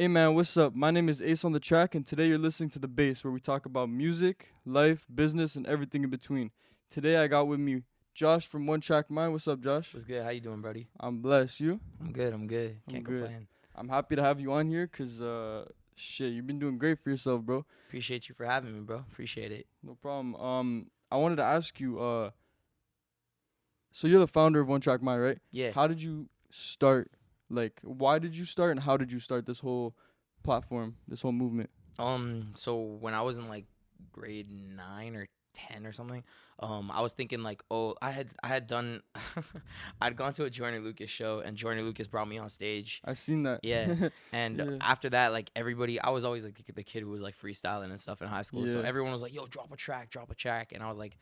Hey man, what's up? My name is Ace on the Track, and today you're listening to The Bace, where we talk about music, life, business, and everything in between. Today I got with me Josh from OneTrackMind. What's up, Josh? What's good? How you doing, buddy? I'm blessed. You? I'm good. I'm Can't good. complain. I'm happy to have you on here, cause shit, you've been doing great for yourself, bro. Appreciate you for having me, bro. Appreciate it. No problem. I wanted to ask you, so you're the founder of OneTrackMind, right? Yeah. How did you start? Like, why did you start, and how did you start this whole platform, this whole movement? So when I was in like grade 9 or 10 or something, I was thinking like, oh, I had done, I'd gone to a Joyner Lucas show, and Joyner Lucas brought me on stage. I seen that. Yeah. And Yeah. after that, like everybody, I was always like the kid who was like freestyling and stuff in high school. So Yeah. everyone was like, yo, drop a track. And I was like,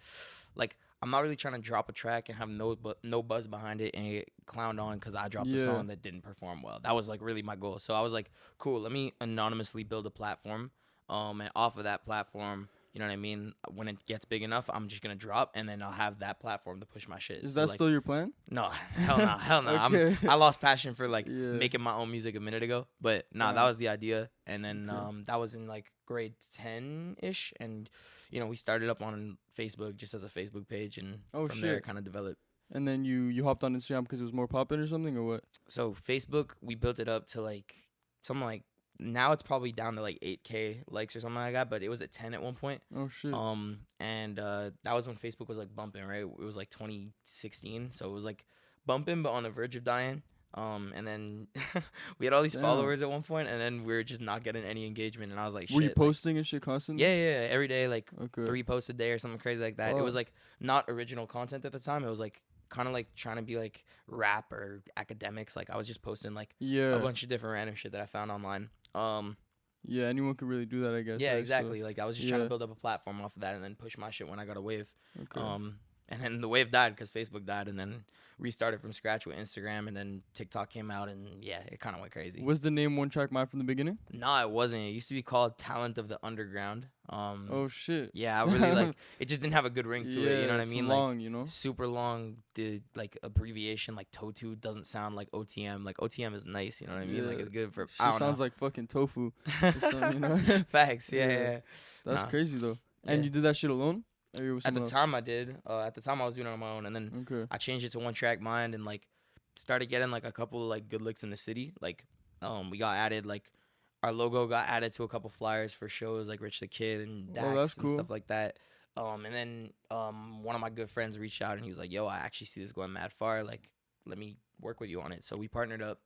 I'm not really trying to drop a track and have no buzz behind it and get clowned on because I dropped a Yeah. song that didn't perform well. That was like really my goal. So I was like, cool, let me anonymously build a platform. And off of that platform, you know what I mean? When it gets big enough, I'm just gonna drop, and then I'll have that platform to push my shit. Is So, that like, still your plan? no, hell no. Okay. I lost passion for like Yeah. making my own music a minute ago, but nah, that Damn. was the idea. And then Okay. that was in like grade 10 ish, and we started up on Facebook just as a Facebook page, and Oh, from there shit. it kind of developed. And then you hopped on Instagram because it was more popping or something, or what? So Facebook, we built it up to like something like now it's probably down to like 8K likes or something like that, but it was at 10 at one point. Oh shit. And that was when Facebook was like bumping, right? It was like 2016, so it was like bumping, but on the verge of dying. And then we had all these Damn. followers at one point, and then we were just not getting any engagement. And I was like, Were you shit, like, posting and shit constantly? yeah, every day, like Okay. 3 posts a day or something crazy like that. It Fuck. was like not original content at the time. It was like kind of like trying to be like rap or academics. Like I was just posting like Yeah. a bunch of different random shit that I found online. Yeah. Anyone could really do that, I guess. Yeah, right? So- exactly. Like I was just trying yeah. to build up a platform off of that, and then push my shit when I got a wave. Okay. And then the wave died because Facebook died, and then restarted from scratch with Instagram, and then TikTok came out, and yeah, it kind of went crazy. Was the name OneTrackMind from the beginning? No, it wasn't. It used to be called Talent of the Underground. Oh shit. Yeah, I really like it. Just didn't have a good ring to it. You know what I it's mean? long, like you know. super long. The like abbreviation like TOTU doesn't sound like OTM. Like OTM is nice. You know what I mean? Like Yeah. it's good for. Shit I don't sounds know. like fucking tofu. or something, you know? Facts. Yeah. Yeah. yeah. That's Nah. crazy though. And Yeah. you did that shit alone? Or you were with At the someone else? time I did. At the time I was doing it on my own, and then Okay. I changed it to OneTrackMind and like started getting like a couple of like good licks in the city. Like we got added, like our logo got added to a couple flyers for shows like Rich the Kid and Dax that's and cool. stuff like that. And then one of my good friends reached out and he was like, yo, I actually see this going mad far. Like, let me work with you on it. So we partnered up.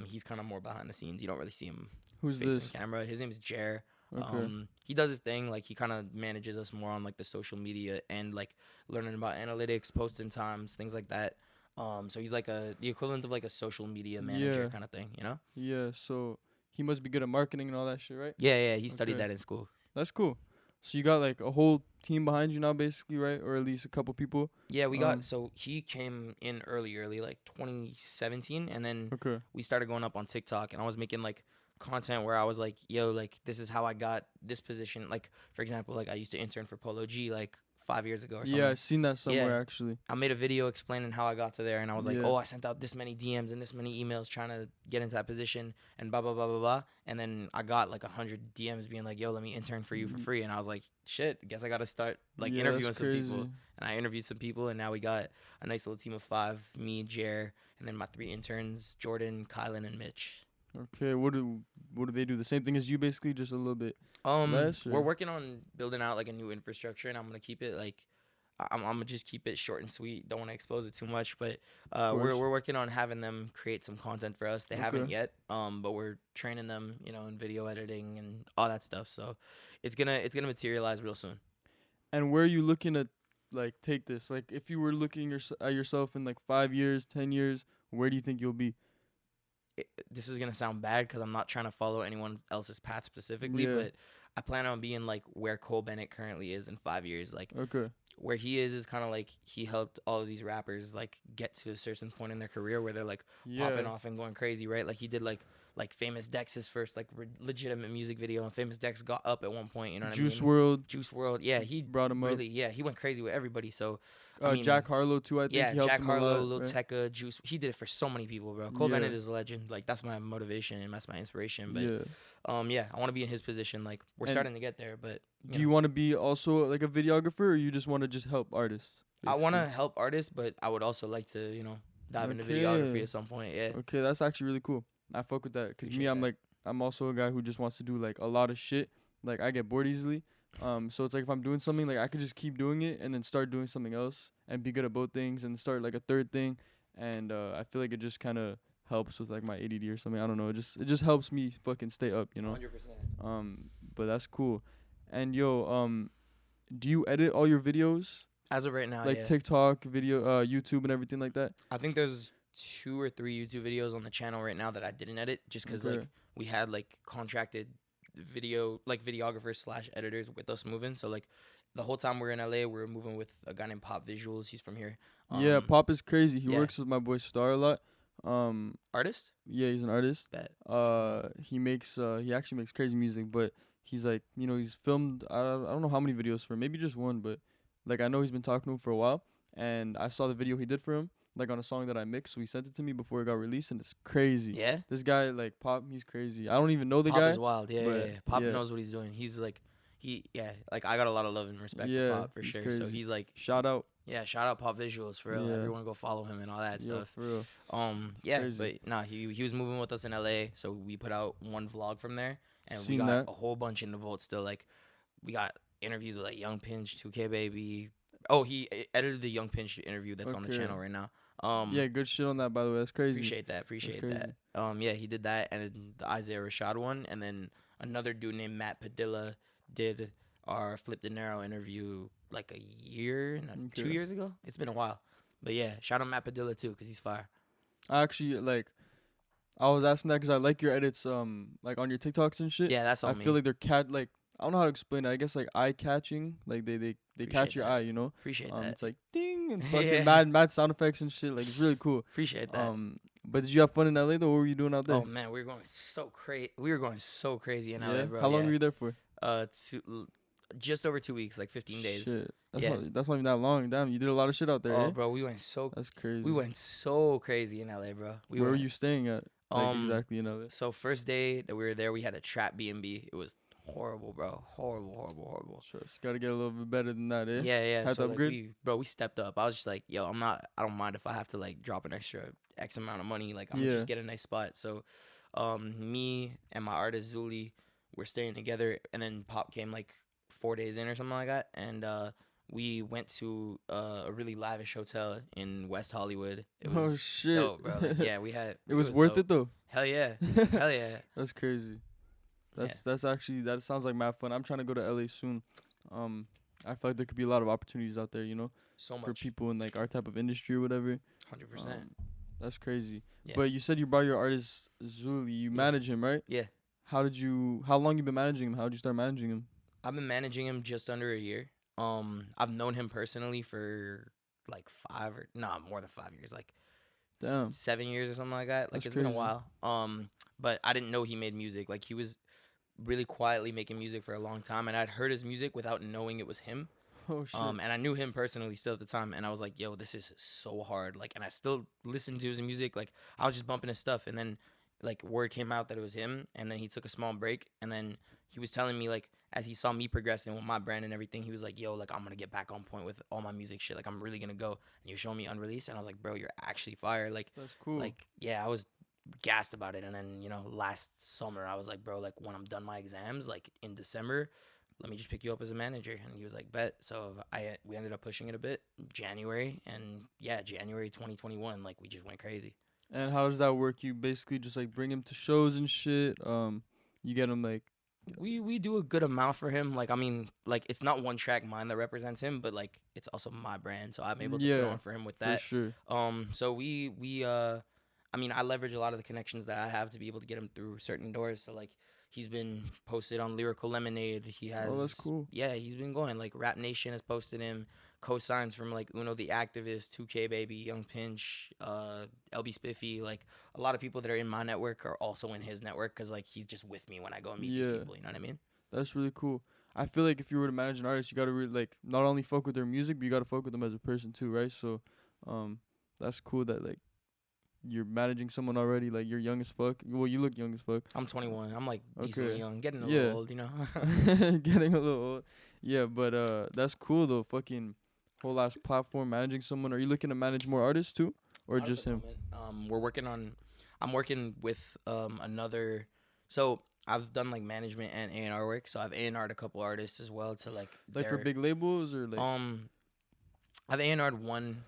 He's kind of more behind the scenes. You don't really see him Who's facing this? camera. His name's Jer. Okay. He does his thing. Like he kind of manages us more on like the social media and like learning about analytics, posting times, things like that. So he's like the equivalent of like a social media manager Yeah. kind of thing, you know? Yeah, so he must be good at marketing and all that shit, right? Yeah. He studied Okay. that in school. That's cool. So you got like a whole team behind you now, basically, right? Or at least a couple people. Yeah, we Um, got so he came in early, like 2017, and then Okay. we started going up on TikTok, and I was making like content where I was like, yo, like this is how I got this position. Like for example, like I used to intern for Polo G like 5 years ago or something. Yeah, I seen that somewhere Yeah. actually. I made a video explaining how I got to there, and I was like, Yeah. oh, I sent out this many DMs and this many emails trying to get into that position, and blah, blah, blah, blah, blah. And then I got like 100 DMs being like, yo, let me intern for you for free. And I was like, shit, I guess I got to start like Yeah, interviewing that's some people. crazy. And I interviewed some people, and now we got a nice little team of 5, me, Jer, and then my 3 interns, Jordan, Kylan, and Mitch. Okay, what do they do? The same thing as you, basically, just a little bit less. We're Or? working on building out like a new infrastructure, and I'm going to keep it like, I'm gonna just keep it short and sweet. Don't want to expose it too much, but we're course. working on having them create some content for us. They haven't Okay. yet, but we're training them, in video editing and all that stuff. So it's gonna materialize real soon. And where are you looking to like take this? Like, if you were looking at yourself in like 5 years, 10 years, where do you think you'll be? This is gonna sound bad because I'm not trying to follow anyone else's path specifically, Yeah. but I plan on being like where Cole Bennett currently is in 5 years. Like Okay. where he is kind of like he helped all of these rappers like get to a certain point in their career where they're like popping Yeah. off and going crazy, right? Like he did like like Famous Dex's first like legitimate music video, and Famous Dex got up at one point. You know what Juice I mean? World Juice World, yeah, he brought him really, yeah, he went crazy with everybody. So I up. mean, Jack Harlow too. I think yeah, he helped Jack him Harlow, a lot. Lil Right? Tecca, Juice. He did it for so many people, bro. Cole Yeah. Bennett is a legend. Like that's my motivation and that's my inspiration. But Yeah. yeah, I want to be in his position. Like we're And starting to get there, but Do you want to be also like a videographer, or you just want to just help artists? I want to basically? help artists, but I would also like to, dive into Okay. videography at some point. Yeah. Okay, that's actually really cool. I fuck with that because me, Appreciate I'm that. like, I'm also a guy who just wants to do like a lot of shit. Like I get bored easily. So it's like if I'm doing something, like I could just keep doing it and then start doing something else and be good at both things and start like a third thing. And I feel like it just kind of helps with like my ADD or something. I don't know. It just helps me fucking stay up, 100%. But that's cool. And do you edit all your videos? As of right now, Like yeah. TikTok, video, YouTube, and everything like that. I think there's 2 or 3 YouTube videos on the channel right now that I didn't edit just because Okay. like we had like contracted videographers / editors with us moving. So like the whole time we were in LA, we were moving with a guy named Pop Visuals. He's from here. Yeah, Pop is crazy. He yeah. works with my boy Star a lot. Artist? Yeah, he's an artist. Bet. He actually makes crazy music, but he's like, he's filmed. I don't know how many videos for him. Maybe just one, but like I know he's been talking to him for a while, and I saw the video he did for him, like on a song that I mixed. So he sent it to me before it got released, and it's crazy. Yeah. This guy, like Pop, he's crazy. I don't even know the Pop guy. is wild. Yeah, but yeah. Pop yeah. knows what he's doing. He's like, like I got a lot of love and respect Yeah, for Pop for he's sure. crazy. So he's like, Shout out. yeah, shout out Pop Visuals for real. Yeah. Everyone go follow him and all that Yeah, stuff. for real. Yeah, crazy. but nah, he was moving with us in LA, so we put out one vlog from there, and Seen we got that. a whole bunch in the vault still. Like, we got interviews with like Young Pinch, 2kbaby. Oh, he edited the Young Pinch interview that's on the Okay. channel right now. Yeah, good shit on that, by the way. That's crazy. Appreciate that. crazy. Yeah, he did that, and then the Isaiah Rashad one, and then another dude named Matt Padilla did our Flipp Dinero interview like a year, 2 Okay. years ago. It's been a while, but yeah, shout out Matt Padilla too, cause he's fire. I actually I was asking that because I like your edits, like on your TikToks and shit. Yeah, that's on I me. feel like they're like I don't know how to explain it. I guess like eye catching, like they Appreciate catch your that. eye, you know. Appreciate that. It's like ding and fucking Yeah. mad sound effects and shit. Like it's really cool. Appreciate that. But did you have fun in LA though? What were you doing out there? Oh man, we were going so crazy. We were going so crazy in LA, yeah. bro. How long yeah. were you there for? Just over 2 weeks, like 15 days. Shit. That's Yeah. not even that long. Damn, you did a lot of shit out there. Oh, eh? bro, we went so That's crazy. crazy in LA, bro. Where were you staying at? Like exactly in LA. So first day that we were there, we had a trap B&B. It was horrible, bro. Horrible. Trust. Gotta get a little bit better than that, eh? Yeah. Had to So like, upgrade? we stepped up. I was just like, yo, I don't mind if I have to like drop an extra X amount of money. Like I'm gonna Yeah. just get a nice spot. So, me and my artist Zouli were staying together, and then Pop came like 4 days in or something like that, and we went to a really lavish hotel in West Hollywood. It was Oh shit. dope, bro. Like, yeah, we had. It was worth dope. it though. Hell yeah, hell yeah. That's crazy. That's actually that sounds like mad fun. I'm trying to go to LA soon. I feel like there could be a lot of opportunities out there, So for much. people in like our type of industry or whatever. 100%. That's crazy. Yeah. But you said you brought your artist Zouli. You manage him, right? Yeah. How long you been managing him? How did you start managing him? I've been managing him just under a year. I've known him personally for like more than 5 years, like Damn. 7 years or something like that. Like That's it's been a crazy. while. But I didn't know he made music. Like he was really quietly making music for a long time, and I'd heard his music without knowing it was him. Oh shit. And I knew him personally still at the time, and I was like, yo, this is so hard. Like, and I still listened to his music. Like, I was just bumping his stuff, and then like word came out that it was him, and then he took a small break, and then he was telling me like as he saw me progressing with my brand and everything, he was like, yo, like I'm gonna get back on point with all my music shit. Like I'm really gonna go. And you're showing me unreleased, and I was like, bro, you're actually fire. Like, That's cool. yeah, I was gassed about it. And then last summer I was like, bro, like when I'm done my exams, like in December, let me just pick you up as a manager. And he was like, bet. So we ended up pushing it a bit January, and yeah, January 2021, like we just went crazy. And how does that work? You basically just like bring him to shows and shit. You get him like. We do a good amount for him. Like, I mean, like it's not OneTrackMind that represents him, but like it's also my brand, so I'm able to put on for him with that. For sure. So we I mean, I leverage a lot of the connections that I have to be able to get him through certain doors. So like he's been posted on Lyrical Lemonade. He has. Oh, that's cool. Yeah, he's been going. Like Rap Nation has posted him. co-signs from like Uno the Activist, 2kbaby, Young Pinch, LB Spiffy. Like a lot of people that are in my network are also in his network because like he's just with me when I go and meet these people. You know what I mean? That's really cool. I feel like if you were to manage an artist, you gotta really like not only fuck with their music, but you gotta fuck with them as a person too, right? So, that's cool that like you're managing someone already. Like you're young as fuck. Well, you look young as fuck. I'm 21. I'm like decently young, getting a Yeah. little old, you know. Getting a little old. Yeah, but that's cool though. Fucking whole ass platform managing someone. Are you looking to manage more artists too, or Not at just the him? moment. I'm working with another. So I've done like management and A&R work. So I've A&R'd a couple artists as well to like. Like for big labels or like. I've A&R'd one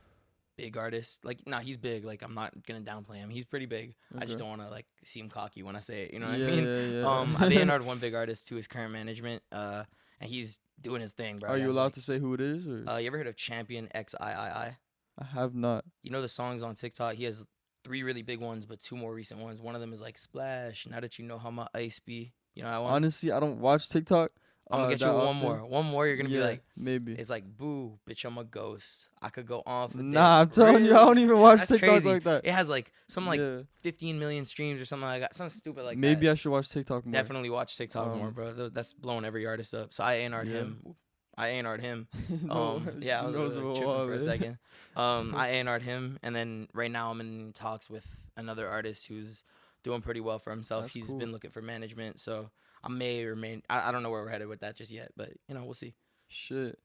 big artist. Like, nah, he's big. Like, I'm not gonna downplay him. He's pretty big. I just don't want to like seem cocky when I say it. You know what I mean? Yeah. I've A&R'd one big artist to his current management. And he's doing his thing, bro. Are you allowed to say who it is? Or? You ever heard of Champion XIII? I have not. You know the songs on TikTok? He has 3 really big ones, but 2 more recent ones. One of them is like Splash. Now that you know how my ice be. You know that one? Honestly, I don't watch TikTok. I'm gonna get you one more. One more, you're gonna be like, maybe. It's like, boo, bitch, I'm a ghost. I could go on for Nah, I'm telling you, I don't even watch TikTok like that. It has like some like 15 million streams or something like that. Something stupid like that. Maybe I should watch TikTok more. Definitely watch TikTok more, bro. That's blowing every artist up. So I A&R'd him. I A&R'd him. Yeah, I was tripping for a second. I A&R'd him, and then right now I'm in talks with another artist who's doing pretty well for himself. He's been looking for management, so I may or may. I don't know where we're headed with that just yet, but you know, we'll see. Shit.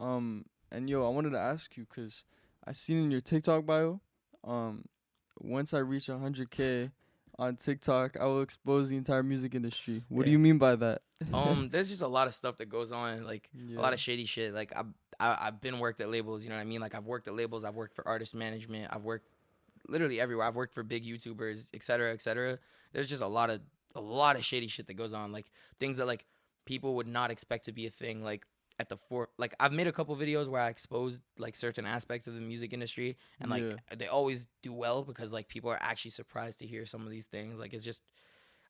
And yo, I wanted to ask you because I seen in your TikTok bio, once I reach 100K on TikTok, I will expose the entire music industry. What do you mean by that? There's just a lot of stuff that goes on, like a lot of shady shit. Like I've been worked at labels, you know what I mean? Like I've worked at labels, I've worked for artist management, I've worked literally everywhere. I've worked for big YouTubers, et cetera, et cetera. There's just a lot of shady shit that goes on, like things that like people would not expect to be a thing. Like at the like I've made a couple videos where I exposed like certain aspects of the music industry, and like they always do well because like people are actually surprised to hear some of these things. Like it's just,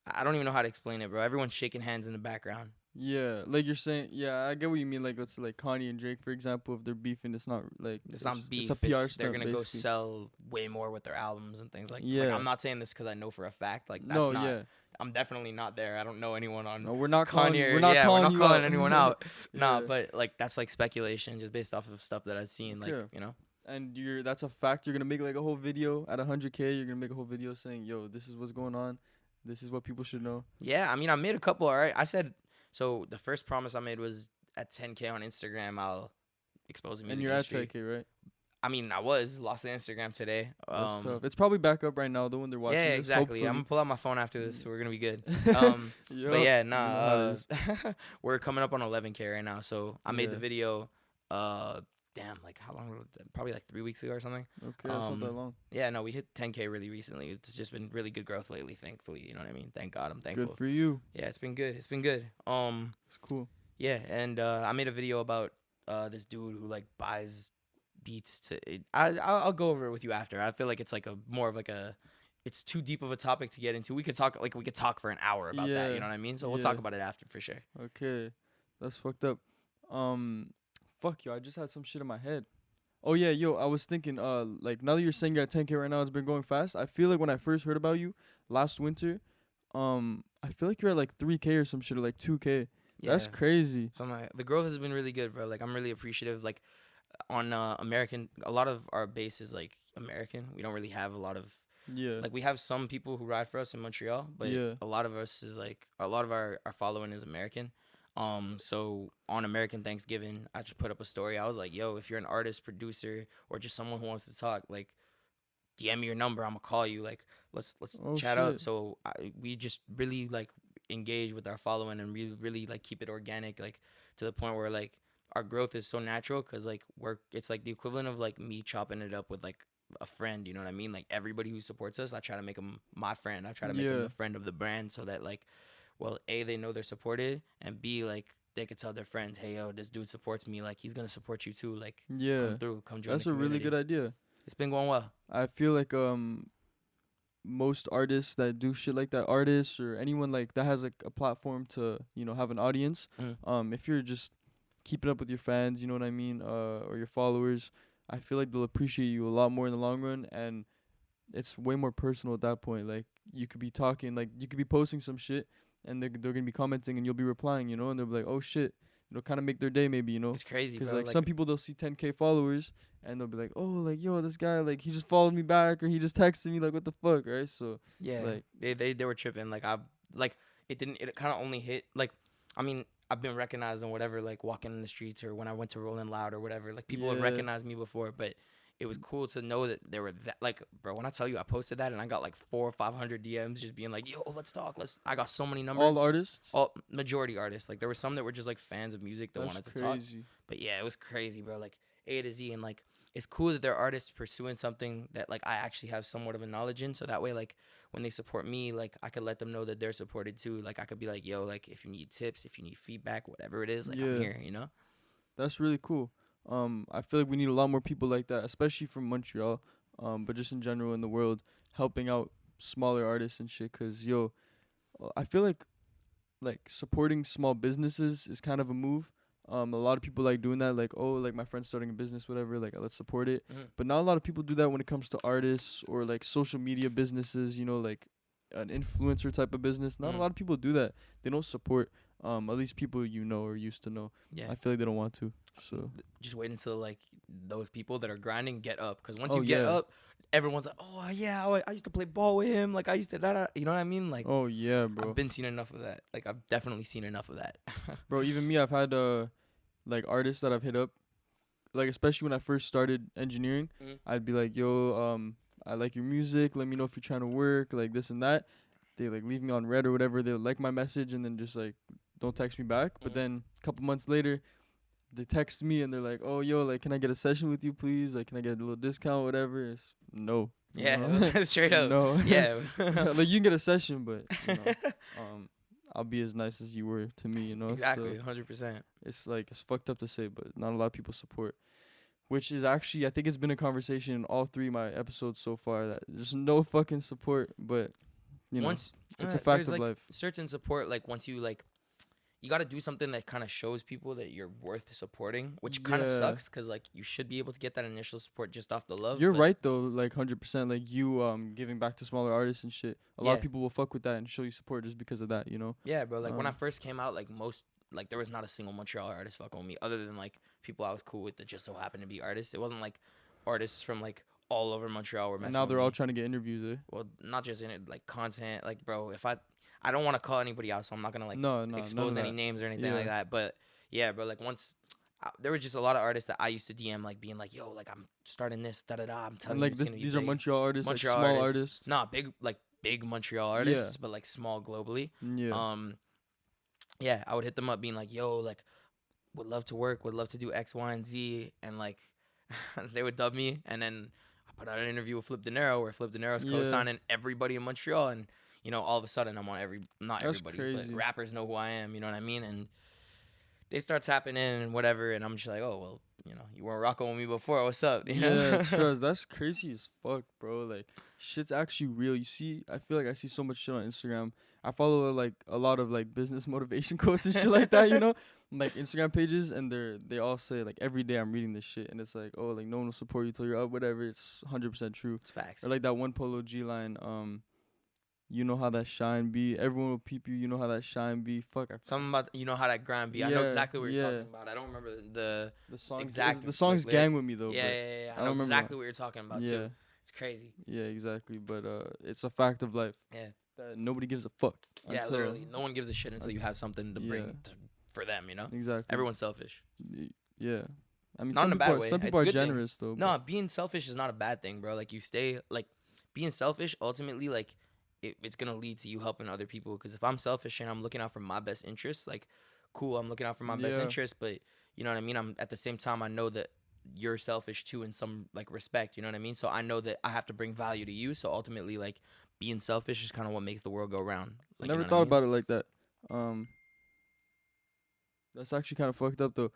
I don't even know how to explain it, bro. Everyone's shaking hands in the background. Yeah, like you're saying. Yeah, I get what you mean. Like let's say like Kanye and Drake, for example, if they're beefing, it's not like it's not beef. It's a PR stunt. They're gonna basically go sell way more with their albums and things like. Like, I'm not saying this because I know for a fact. Like that's not. I'm definitely not there. I don't know anyone on. No, we're not Kanye. We're not calling anyone out. Nah, but like that's like speculation, just based off of stuff that I've seen. Like you know. And that's a fact. You're gonna make like a whole video at 100K. You're gonna make a whole video saying, "Yo, this is what's going on. This is what people should know." Yeah, I mean, I made a couple. All right, I said. So the first promise I made was at 10K on Instagram, I'll expose the music industry. And you're at 10K, right? I mean, I lost the Instagram today. It's probably back up right now, though, when they're watching this. Yeah, exactly. Hopefully. I'm gonna pull out my phone after this, so we're gonna be good. But yeah, we're coming up on 11K right now. So I made the video. Like how long? Probably like 3 weeks ago or something. Okay, that's not that long. Yeah, no, we hit 10K really recently. It's just been really good growth lately, thankfully. You know what I mean? Thank God, I'm thankful. Good for you. Yeah, it's been good. It's cool. Yeah, and I made a video about this dude who like buys beats to. I'll go over it with you after. I feel like it's like more of like it's too deep of a topic to get into. We could talk for an hour about that. You know what I mean? So we'll talk about it after for sure. Okay, that's fucked up. Fuck yo, I just had some shit in my head. Oh yeah, yo, I was thinking, like now that you're saying you're at 10K right now, it's been going fast. I feel like when I first heard about you last winter, I feel like you're at like 3K or some shit, or like 2K. Yeah. That's crazy. So the growth has been really good, bro. Like I'm really appreciative. Like on American, a lot of our base is like American. We don't really have a lot of like we have some people who ride for us in Montreal, but a lot of us is like a lot of our following is American. So on American Thanksgiving, I just put up a story. I was like, yo, if you're an artist, producer, or just someone who wants to talk, like, DM me your number. I'm gonna call you. Like, let's chat up. So we just really like engage with our following and really like keep it organic, like to the point where like our growth is so natural because like it's like the equivalent of like me chopping it up with like a friend. You know what I mean? Like everybody who supports us, I try to make them my friend. I try to make them the friend of the brand so that like. Well, A, they know they're supported, and B, like, they could tell their friends, hey, yo, this dude supports me. Like, he's going to support you, too. Like, come through, come join the community. That's a really good idea. It's been going well. I feel like most artists that do shit like that, artists or anyone, like, that has, like, a platform to, you know, have an audience, if you're just keeping up with your fans, you know what I mean, or your followers, I feel like they'll appreciate you a lot more in the long run, and it's way more personal at that point. Like, you could be talking, like, you could be posting some shit, and they're gonna be commenting, and you'll be replying, you know, and they'll be like, oh shit, it'll kind of make their day, maybe, you know, It's crazy, because bro. like Like, some people, they'll see 10K followers, and they'll be like, oh, like, yo, this guy, like, he just followed me back, or he just texted me, like, what the fuck, right? So yeah, like, they were tripping. Like, it didn't. It kind of only hit. Like, I mean, I've been recognized and whatever. Like, walking in the streets or when I went to Rolling Loud or whatever. Like, people have yeah, recognized me before, but it was cool to know that there were that. Like, bro, when I tell you I posted that and I got like 400 or 500 DMs just being like, yo, let's talk. I got so many numbers. all artists. All majority artists. Like, there were some that were just like fans of music that That's wanted to talk. crazy. But yeah, it was crazy, bro. Like, A to Z, and like, it's cool that there are artists pursuing something that like I actually have somewhat of a knowledge in. So that way, like, when they support me, like, I could let them know that they're supported too. Like, I could be like, yo, like, if you need tips, if you need feedback, whatever it is, like, Yeah. I'm here, you know? That's really cool. I feel like we need a lot more people like that, especially from Montreal, but just in general in the world, helping out smaller artists and shit. 'Cause yo, I feel like supporting small businesses is kind of a move. A lot of people like doing that, like, oh, like my friend's starting a business, whatever, like, let's support it. Mhm. But not a lot of people do that when it comes to artists or like social media businesses, you know, like an influencer type of business. Not a Mhm. lot of people do that. They don't support at least people you know or used to know. Yeah. I feel like they don't want to. So Just wait until, like, those people that are grinding get up. Because once Oh, you get yeah. up, everyone's like, oh, yeah, I used to play ball with him. Like, I used to, da-da. You know what I mean? Like, oh yeah, bro. I've been seeing enough of that. Like, I've definitely seen enough of that. Bro, even me, I've had like artists that I've hit up, like especially when I first started engineering. Mhm. I'd be like, yo, I like your music. Let me know if you're trying to work, like this and that. They like leave me on red or whatever. They like my message and then just like don't text me back. But Mhm. then a couple months later, they text me and they're like, oh yo, like can I get a session with you, please? Like can I get a little discount, whatever? It's no. you know? Yeah, straight up. No. Yeah. Like you can get a session, but you know, I'll be as nice as you were to me, you know. Exactly, So 100%. it's like it's fucked up to say, but not a lot of people support. Which is actually, I think it's been a conversation in all three of my episodes so far that there's no fucking support, but you know, Once it's a fact there's of like life. certain support, like once you like, you got to do something that kind of shows people that you're worth supporting, which kind of Yeah. sucks because like you should be able to get that initial support just off the love. You're but right though, like 100%. Like you giving back to smaller artists and shit. A lot of Yeah. people will fuck with that and show you support just because of that, you know. Yeah, bro. Like when I Um, first came out, like most, like there was not a single Montreal artist fucking with me, other than like people I was cool with that just so happened to be artists. It wasn't like artists from like all over Montreal were And messing now with they're me. all trying to get interviews, eh? Well, not just in it, like content. Like, bro, if I don't want to call anybody out, so I'm not gonna like No, none expose of any that. names or anything like Yeah. that. But yeah, bro, like once there was just a lot of artists that I used to DM, like being like, yo, like I'm starting this, da da da. I'm telling And like you, it's this, gonna be these are big. Montreal artists, Montreal like small artists. Nah, big Montreal artists, but like small globally. Yeah. Yeah, I would hit them up being like, yo, like would love to work, would love to do X, Y, and Z, and like they would dub me, and then I put out an interview with Flipp Dinero where Flipp Dinero's Yeah. co-signing everybody in Montreal, and you know, all of a sudden I'm on not That's everybody, crazy. but rappers know who I am, you know what I mean? And they start tapping in and whatever, and I'm just like, oh well, you know, you weren't rocking with me before, what's up? You know? Yeah, trust. That's crazy as fuck, bro. Like, shit's actually real. You see, I feel like I see so much shit on Instagram. I follow like a lot of like business motivation quotes and shit like that, you know, like Instagram pages, and they all say like every day I'm reading this shit, and it's like, oh, like no one will support you till you're up, whatever. It's 100% true. It's facts. Or like that one Polo G line, you know how that shine be. Everyone will peep you. You know how that shine be. Fuck. Something about you know how that grind be. I know Yeah, exactly what you're yeah. talking about. I don't remember the The song. exact, The song's like, gang with me though. yeah, but yeah, yeah. I I know don't remember exactly what you're talking about yeah. too. It's crazy. Yeah, exactly. But it's a fact of life. Yeah. That nobody gives a fuck. Yeah, until- literally. No one gives a shit until you have something to bring Yeah. for them, you know? Exactly. Everyone's selfish. Yeah. I mean, Not some in a people bad are, way. some It's people a are good thing. generous though. No, being selfish is not a bad thing, bro. Like, you stay, like, being selfish, ultimately, like, it's going to lead to you helping other people. Because if I'm selfish and I'm looking out for my best interests, like, cool, I'm looking out for my best Yeah. interests. But, you know what I mean? I'm at the same time, I know that you're selfish too in some, like, respect. You know what I mean? So I know that I have to bring value to you. So ultimately, like, being selfish is kind of what makes the world go round. I Like, never thought about it like that. That's actually kind of fucked up though.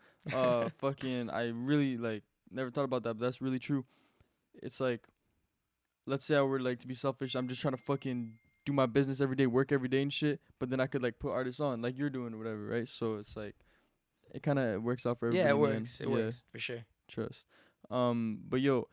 Fucking, I really like never thought about that, but that's really true. It's like, let's say I were like to be selfish. I'm just trying to fucking do my business every day, work every day and shit. But then I could like put artists on, like you're doing or whatever, right? So it's like, it kind of works out for Yeah, everybody. it works. It works for sure. Trust. But yo,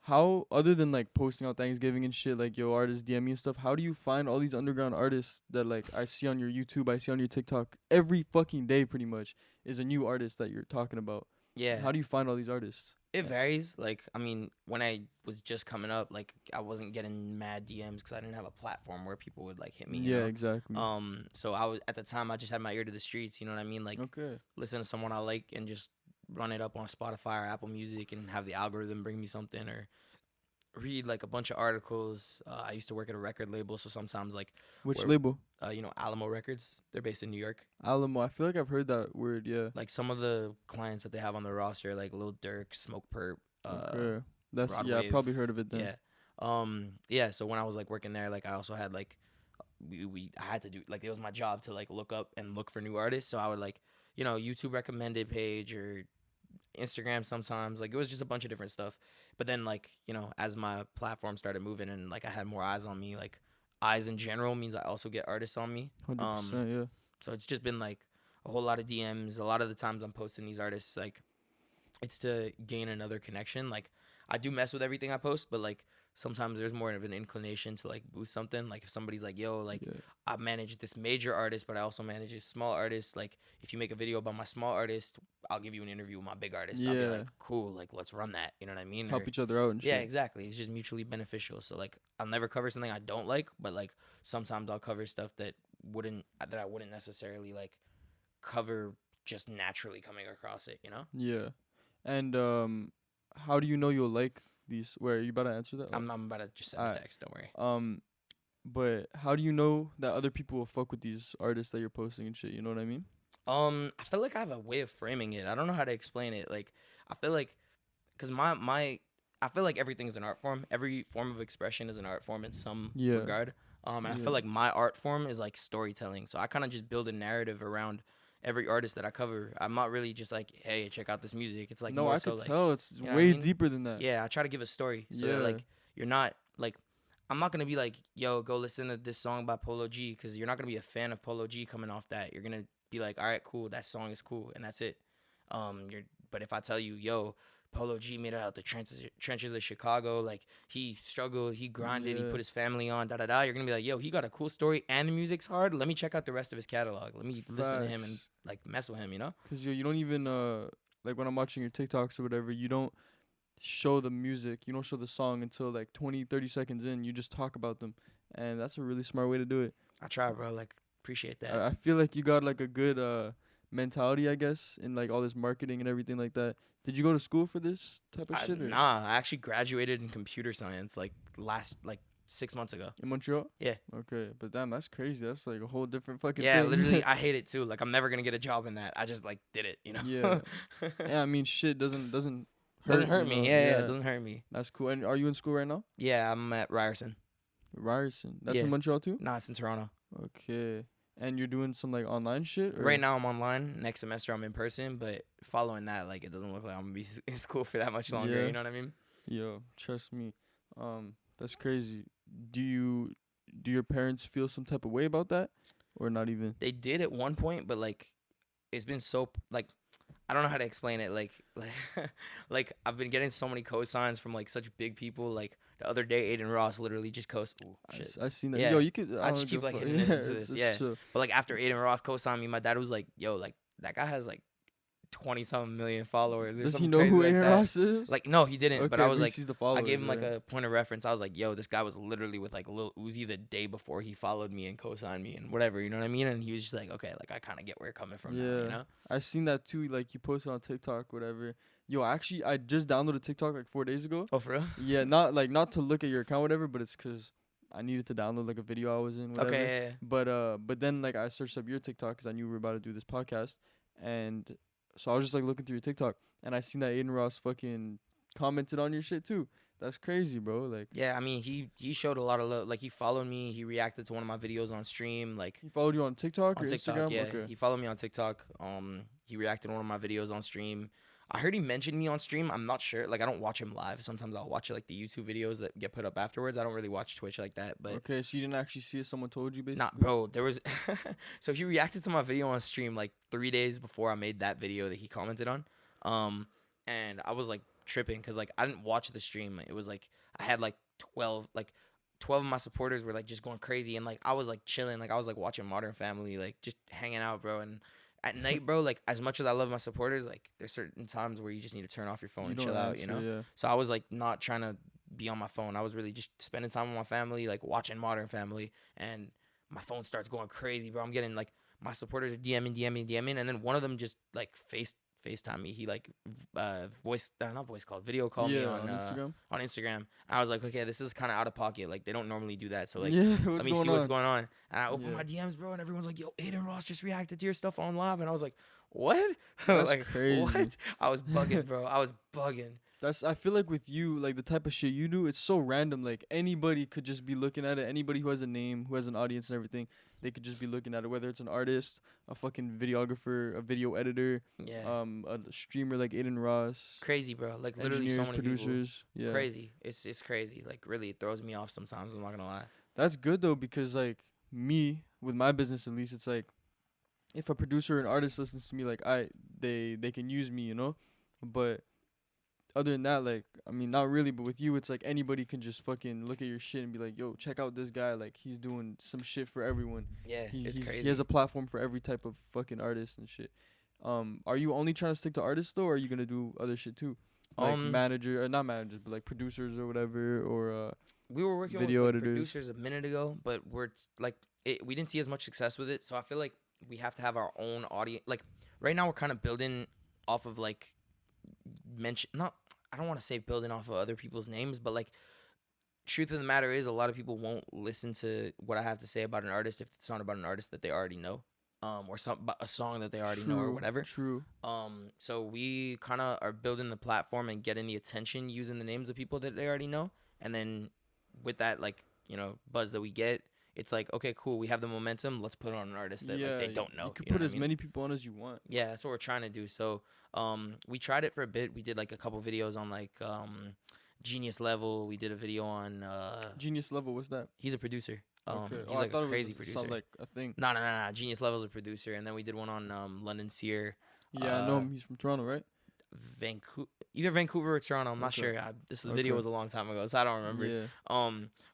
how other than like posting on Thanksgiving and shit, like yo, artists DM me and stuff. How do you find all these underground artists that like I see on your YouTube, I see on your TikTok every fucking day? Pretty much is a new artist that you're talking about. Yeah. How do you find all these artists? It varies. Like, I mean, when I was just coming up, like, I wasn't getting mad DMs because I didn't have a platform where people would like hit me. You know? Exactly. So I was at the time I just had my ear to the streets. You know what I mean? Like, listen to someone I like and just run it up on Spotify or Apple Music and have the algorithm bring me something, or read like a bunch of articles. I used to work at a record label, so sometimes like which label? You know, Alamo Records. They're based in New York. Alamo. I feel like I've heard that word. Yeah. Like some of the clients that they have on their roster, like Lil Durk, Smoke Perp. That's Rod I Wave. probably heard of it then. Yeah. So when I was like working there, like I also had like I had to do like it was my job to like look up and look for new artists. So I would like, you know, YouTube recommended page or Instagram sometimes. Like it was just a bunch of different stuff. But then like, you know, as my platform started moving and like I had more eyes on me, like eyes in general means I also get artists on me. 100%, yeah. So it's just been like a whole lot of DMs. A lot of the times I'm posting these artists, like it's to gain another connection. Like I do mess with everything I post, but like sometimes there's more of an inclination to like boost something. Like if somebody's like, yo, like I manage this major artist, but I also manage a small artist. Like if you make a video about my small artist, I'll give you an interview with my big artist. I'll be like, cool, like let's run that. You know what I mean? Help each other out and shit. Yeah, exactly. It's just mutually beneficial. So like I'll never cover something I don't like, but like sometimes I'll cover stuff that I wouldn't necessarily like cover just naturally coming across it, you know? Yeah. And how do you know you'll like these? Where are you about to answer that? I'm about to just send a text, don't worry. But how do you know that other people will fuck with these artists that you're posting and shit? You know what I mean? I feel like I have a way of framing it. I don't know how to explain it. Like I feel like cuz I feel like everything's an art form. Every form of expression is an art form in some regard. And I feel like my art form is like storytelling. So I kind of just build a narrative around every artist that I cover. I'm not really just like, hey, check out this music. It's like no, more I so could like, tell it's you know way what I mean? deeper than that. Yeah, I try to give a story so that like you're not like I'm not gonna be like, yo, go listen to this song by Polo G, because you're not gonna be a fan of Polo G coming off that. You're gonna be like, all right, cool, that song is cool, and that's it. But if I tell you, yo, Polo G made it out the trenches of Chicago. Like, he struggled, he grinded, he put his family on, da-da-da. You're going to be like, yo, he got a cool story and the music's hard. Let me check out the rest of his catalog. Let me listen to him and, like, mess with him, you know? Because you don't even, like, when I'm watching your TikToks or whatever, you don't show the music. You don't show the song until, like, 20, 30 seconds in. You just talk about them. And that's a really smart way to do it. I try, bro. Like, appreciate that. I feel like you got, like, a good mentality, I guess, in, like, all this marketing and everything like that. Did you go to school for this type of shit? Or? Nah, I actually graduated in computer science, like, 6 months ago. In Montreal? Yeah. Okay, but damn, that's crazy. That's, like, a whole different fucking thing. Yeah, literally, I hate it, too. Like, I'm never going to get a job in that. I just, like, did it, you know? Yeah. Yeah, I mean, shit doesn't hurt me. You know? Yeah, it doesn't hurt me. That's cool. And are you in school right now? Yeah, I'm at Ryerson. Ryerson? That's in Montreal, too? Nah, it's in Toronto. Okay. And you're doing some, like, online shit? Or? Right now, I'm online. Next semester, I'm in person. But following that, like, it doesn't look like I'm going to be in school for that much longer. You know what I mean? Yo, trust me. That's crazy. Do your parents feel some type of way about that? Or not even? They did at one point, but, like, it's been so, like, I don't know how to explain it. Like I've been getting so many cosigns from, like, such big people. Like, the other day, Aiden Ross literally just I seen that. Yeah. Yo, you could. I just keep, like, hitting into this. Yeah. Chill. But, like, after Aiden Ross co-signed me, my dad was like, yo, like, that guy has, like, 20-something million followers. Does he know who Aiden Ross is? Like, no, he didn't. Okay, but I was like, I gave him like a point of reference. I was like, yo, this guy was literally with like Lil Uzi the day before he followed me and co-signed me and whatever, you know what I mean? And he was just like, okay, like I kind of get where you're coming from. Yeah, now, you know. I seen that too. Like you posted on TikTok, whatever. Yo, actually, I just downloaded TikTok like 4 days ago. Oh, for real? Yeah, not to look at your account, whatever, but it's because I needed to download like a video I was in. Whatever. Okay. Yeah. But then like I searched up your TikTok because I knew we were about to do this podcast, and so I was just like looking through your TikTok, and I seen that Aiden Ross fucking commented on your shit too. That's crazy, bro. Like, yeah, I mean, he showed a lot of love. Like, he followed me. He reacted to one of my videos on stream. Like, he followed you on TikTok or TikTok, Instagram? Yeah, okay. He followed me on TikTok. He reacted to one of my videos on stream. I heard he mentioned me on stream. I'm not sure. Like, I don't watch him live. Sometimes I'll watch like the YouTube videos that get put up afterwards. I don't really watch Twitch like that. But Okay, so you didn't actually see it. Someone told you, basically. not, bro. There was so he reacted to my video on stream like 3 days before I made that video that he commented on. And I was like tripping because like I didn't watch the stream. It was like I had like 12 of my supporters were like just going crazy, and like I was like chilling, like I was like watching Modern Family, like just hanging out, bro. And at night, bro, like as much as I love my supporters, like there's certain times where you just need to turn off your phone You and don't chill out, answer, you know. yeah. So I was like not trying to be on my phone. I was really just spending time with my family, like watching Modern Family, and my phone starts going crazy, bro. I'm getting like my supporters are DMing, and then one of them just like FaceTime me. He like video called me Yeah, on Instagram. on Instagram. And I was like, okay, this is kind of out of pocket. Like they don't normally do that. So like, Yeah, let me see what's going on. And I opened Yeah. my DMs, bro, and everyone's like, yo, Aiden Ross just reacted to your stuff on live, and I was like, what? That's like crazy. what? I was bugging, bro. I was bugging. I feel like with you, like the type of shit you do, it's so random. Like anybody could just be looking at it. Anybody who has a name, who has an audience and everything, they could just be looking at it. Whether it's an artist, a fucking videographer, a video editor, Yeah. a streamer like Aiden Ross, Crazy, bro. Like literally so engineers, many people. producers. Yeah, Crazy. It's crazy. Like really, it throws me off sometimes. I'm not gonna lie. that's good though, because like me with my business at least, it's like if a producer or an artist listens to me, like they can use me, you know. But other than that, like, I mean, not really, but with you, it's like anybody can just fucking look at your shit and be like, yo, check out this guy. Like, he's doing some shit for everyone. Yeah, it's crazy. He has a platform for every type of fucking artist and shit. Are you only trying to stick to artists, though, or are you going to do other shit, too? Like, not managers, but like producers or whatever, or we were working video with editors. producers a minute ago, but we're like, we didn't see as much success with it. So I feel like we have to have our own audience. Like, right now, we're kind of building off of like, I don't want to say building off of other people's names, but like, truth of the matter is, a lot of people won't listen to what I have to say about an artist if it's not about an artist that they already know, or a song that they already know or whatever. True. So we kind of are building the platform and getting the attention using the names of people that they already know, and then with that, like, you know, buzz that we get, it's like, okay, cool, we have the momentum. Let's put on an artist that like, they don't know. You could know put what as I mean? many people on as you want. Yeah, that's what we're trying to do. So, we tried it for a bit. We did like a couple videos on like Genius Level. We did a video on Genius Level, what's that? he's a producer. Okay. He's like a crazy producer. Sound like a thing. No. Genius Level's a producer, and then we did one on London Sear. Yeah, I know him. He's from Toronto, right? Either Vancouver or Toronto. I'm not Okay. sure. This video was a long time ago, so I don't remember. Yeah.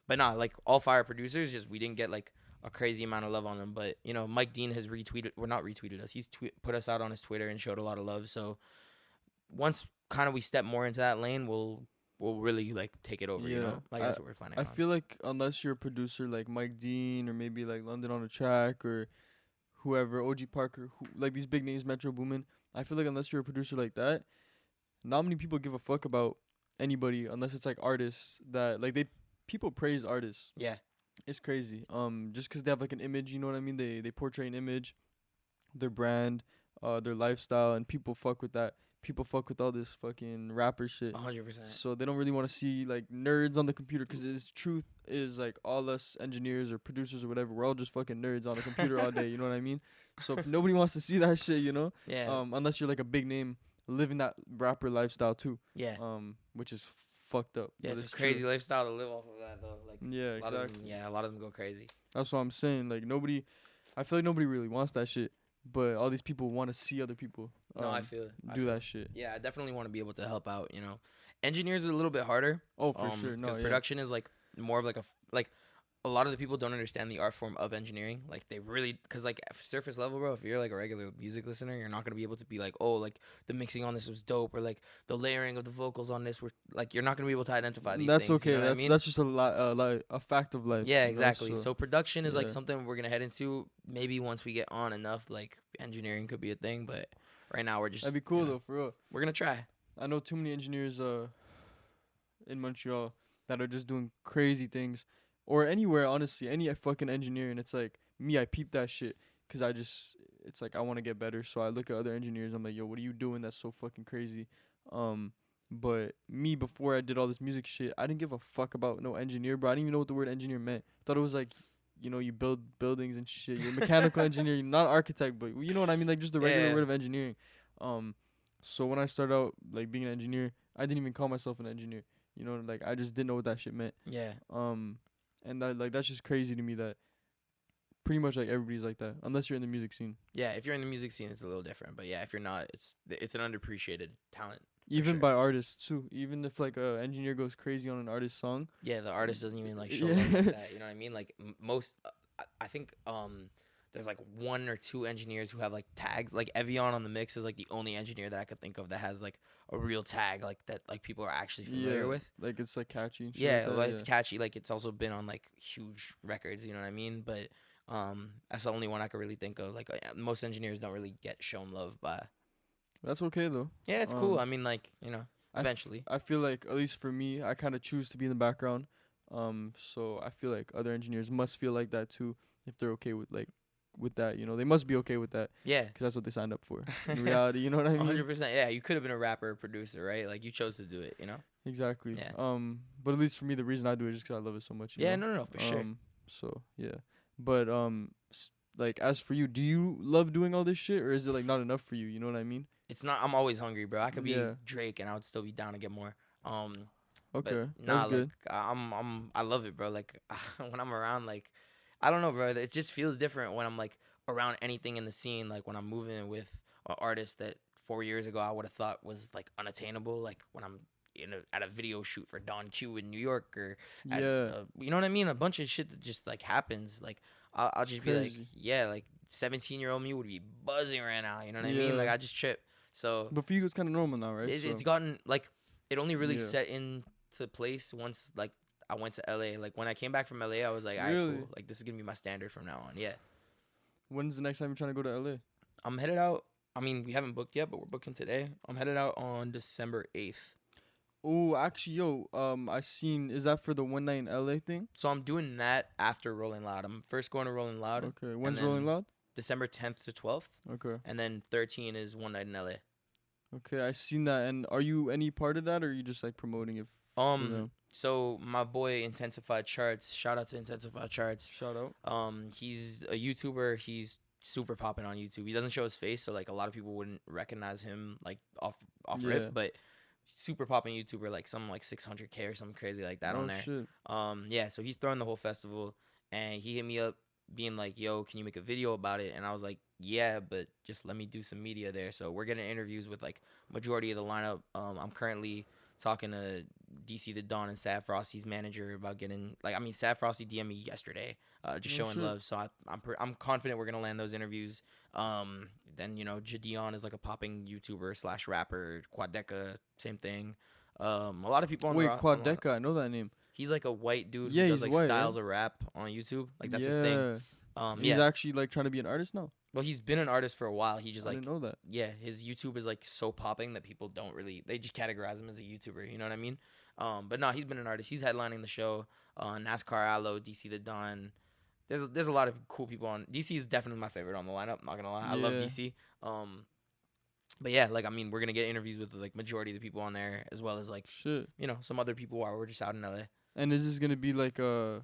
But nah, like all fire producers, just we didn't get like a crazy amount of love on them. But you know, Mike Dean has not retweeted us. He's put us out on his Twitter and showed a lot of love. So once kind of we step more into that lane, we'll really like take it over. Yeah. You know, like that's what we're planning. I feel like unless you're a producer like Mike Dean or maybe like London on a Track or whoever, OG Parker, like these big names, Metro Boomin, I feel like unless you're a producer like that, not many people give a fuck about anybody unless it's like artists that like people praise artists. Yeah. It's crazy. Just 'cause they have like an image, you know what I mean? They portray an image, their brand, their lifestyle, and people fuck with that. People fuck with all this fucking rapper shit. 100%. So they don't really want to see like nerds on the computer, 'cause the truth is like all us engineers or producers or whatever, we're all just fucking nerds on the computer all day. You know what I mean? So nobody wants to see that shit, you know? Yeah. Unless you're like a big name living that rapper lifestyle too. Yeah. Which is fucked up. Yeah, but it's a crazy true. lifestyle to live off of that though. Like Yeah, a lot of exactly. them, a lot of them go crazy. That's what I'm saying. Like I feel like nobody really wants that shit, but all these people want to see other people. No, I feel it. Do that shit. Yeah, I definitely want to be able to help out. You know, engineers is a little bit harder. Oh, for sure. No, because production is like more of like a lot of the people don't understand the art form of engineering. Like they really, because like surface level, bro, if you're like a regular music listener, you're not gonna be able to be like, oh, like the mixing on this was dope, or like the layering of the vocals on this were like, you're not gonna be able to identify these That's things. okay. You know what I mean? That's just a fact of life. Yeah, you know, exactly. So production is like yeah. something we're gonna head into. Maybe once we get on enough, like engineering could be a thing. But right now we're just. That'd be cool though, for real. We're gonna try. I know too many engineers in Montreal that are just doing crazy things, or anywhere, honestly, any fucking engineer, and it's like me, I peep that shit, 'cause it's like I want to get better, so I look at other engineers, I'm like, yo, what are you doing that's so fucking crazy? But me, before I did all this music shit, I didn't give a fuck about no engineer, bro. I didn't even know what the word engineer meant. I thought it was like, you know, you build buildings and shit. You're a mechanical engineer, you're not an architect, but you know what I mean, like just the regular word of engineering. So when I started out like being an engineer, I didn't even call myself an engineer. You know, like I just didn't know what that shit meant. Yeah. And that like that's just crazy to me that pretty much like everybody's like that unless you're in the music scene. Yeah, if you're in the music scene, it's a little different. But yeah, if you're not, it's an underappreciated talent. Even sure. by artists too. Even if like a engineer goes crazy on an artist's song. Yeah, the artist doesn't even like show Yeah. love like that. You know what I mean? Like most, I think there's like 1 or 2 engineers who have like tags. Like Evian on the mix is like the only engineer that I could think of that has like a real tag like that, like people are actually familiar with. Like it's like catchy. And shit Yeah, like that, like, it's catchy. Like it's also been on like huge records. You know what I mean? But that's the only one I could really think of. Like most engineers don't really get shown love by. That's okay though. Yeah, it's cool. I mean, like eventually. I feel like at least for me, I kind of choose to be in the background. So I feel like other engineers must feel like that too if they're okay with like with that. You know, they must be okay with that. Yeah, because that's what they signed up for. In reality, you know what I mean? 100%. Yeah, you could have been a rapper or producer, right? Like you chose to do it. You know. Exactly. Yeah. But at least for me, the reason I do it is just because I love it so much. Yeah, know? no, for sure. So yeah, but like as for you, do you love doing all this shit, or is it like not enough for you? You know what I mean? It's not. I'm always hungry, bro. I could be Yeah. Drake, and I would still be down to get more. Okay, But nah, that's good. like I love it, bro. Like when I'm around, like I don't know, bro. It just feels different when I'm like around anything in the scene. Like when I'm moving with an artist that 4 years ago I would have thought was like unattainable. Like when I'm at a video shoot for Don Q in New York, or at, you know what I mean? A bunch of shit that just like happens. Like I'll just be like, yeah, like 17-year-old me would be buzzing right now. You know what I mean? Like I just trip. So, but for you, it's kind of normal now, right? It's gotten like it only really set into place once like I went to LA. Like when I came back from LA, I was like, all right, cool. Like this is gonna be my standard from now on. Yeah. When's the next time you're trying to go to LA? I'm headed out. I mean, we haven't booked yet, but we're booking today. I'm headed out on December 8th. Oh, actually, I seen. Is that for the one night in LA thing? So I'm doing that after Rolling Loud. I'm first going to Rolling Loud. Okay. When's Rolling Loud? December 10th to 12th. Okay. And then 13 is one night in LA. Okay, I seen that. And are you any part of that, or are you just like promoting it? So my boy Intensified Charts. Shout out to Intensified Charts. Shout out. He's a YouTuber. He's super popping on YouTube. He doesn't show his face, so like a lot of people wouldn't recognize him like off rip, but super popping YouTuber, like something like 600K or something crazy like that on there. Shit. Yeah, so he's throwing the whole festival, and he hit me up being like, yo, can you make a video about it? And I was like, yeah, but just let me do some media there. So we're getting interviews with like majority of the lineup. I'm currently talking to DC the Don and Sad Frosty's manager about getting Sad Frosty DM'd me yesterday, just showing love. So I'm confident we're gonna land those interviews. Then Jadion is like a popping YouTuber / rapper. Quadeca, same thing. A lot of people on Quadeca, I know that name. He's like a white dude who does like white, styles of rap on YouTube. Like that's his thing. He's actually like trying to be an artist now. Well, he's been an artist for a while. He just I didn't know that. Yeah, his YouTube is like so popping that people they just categorize him as a YouTuber. You know what I mean? But no, he's been an artist. He's headlining the show. NASCAR Aloe, DC the Don. There's a lot of cool people on. DC is definitely my favorite on the lineup. Not gonna lie, I love DC. But yeah, like we're gonna get interviews with like majority of the people on there, as well as like some other people while we're just out in LA. And is this gonna be like a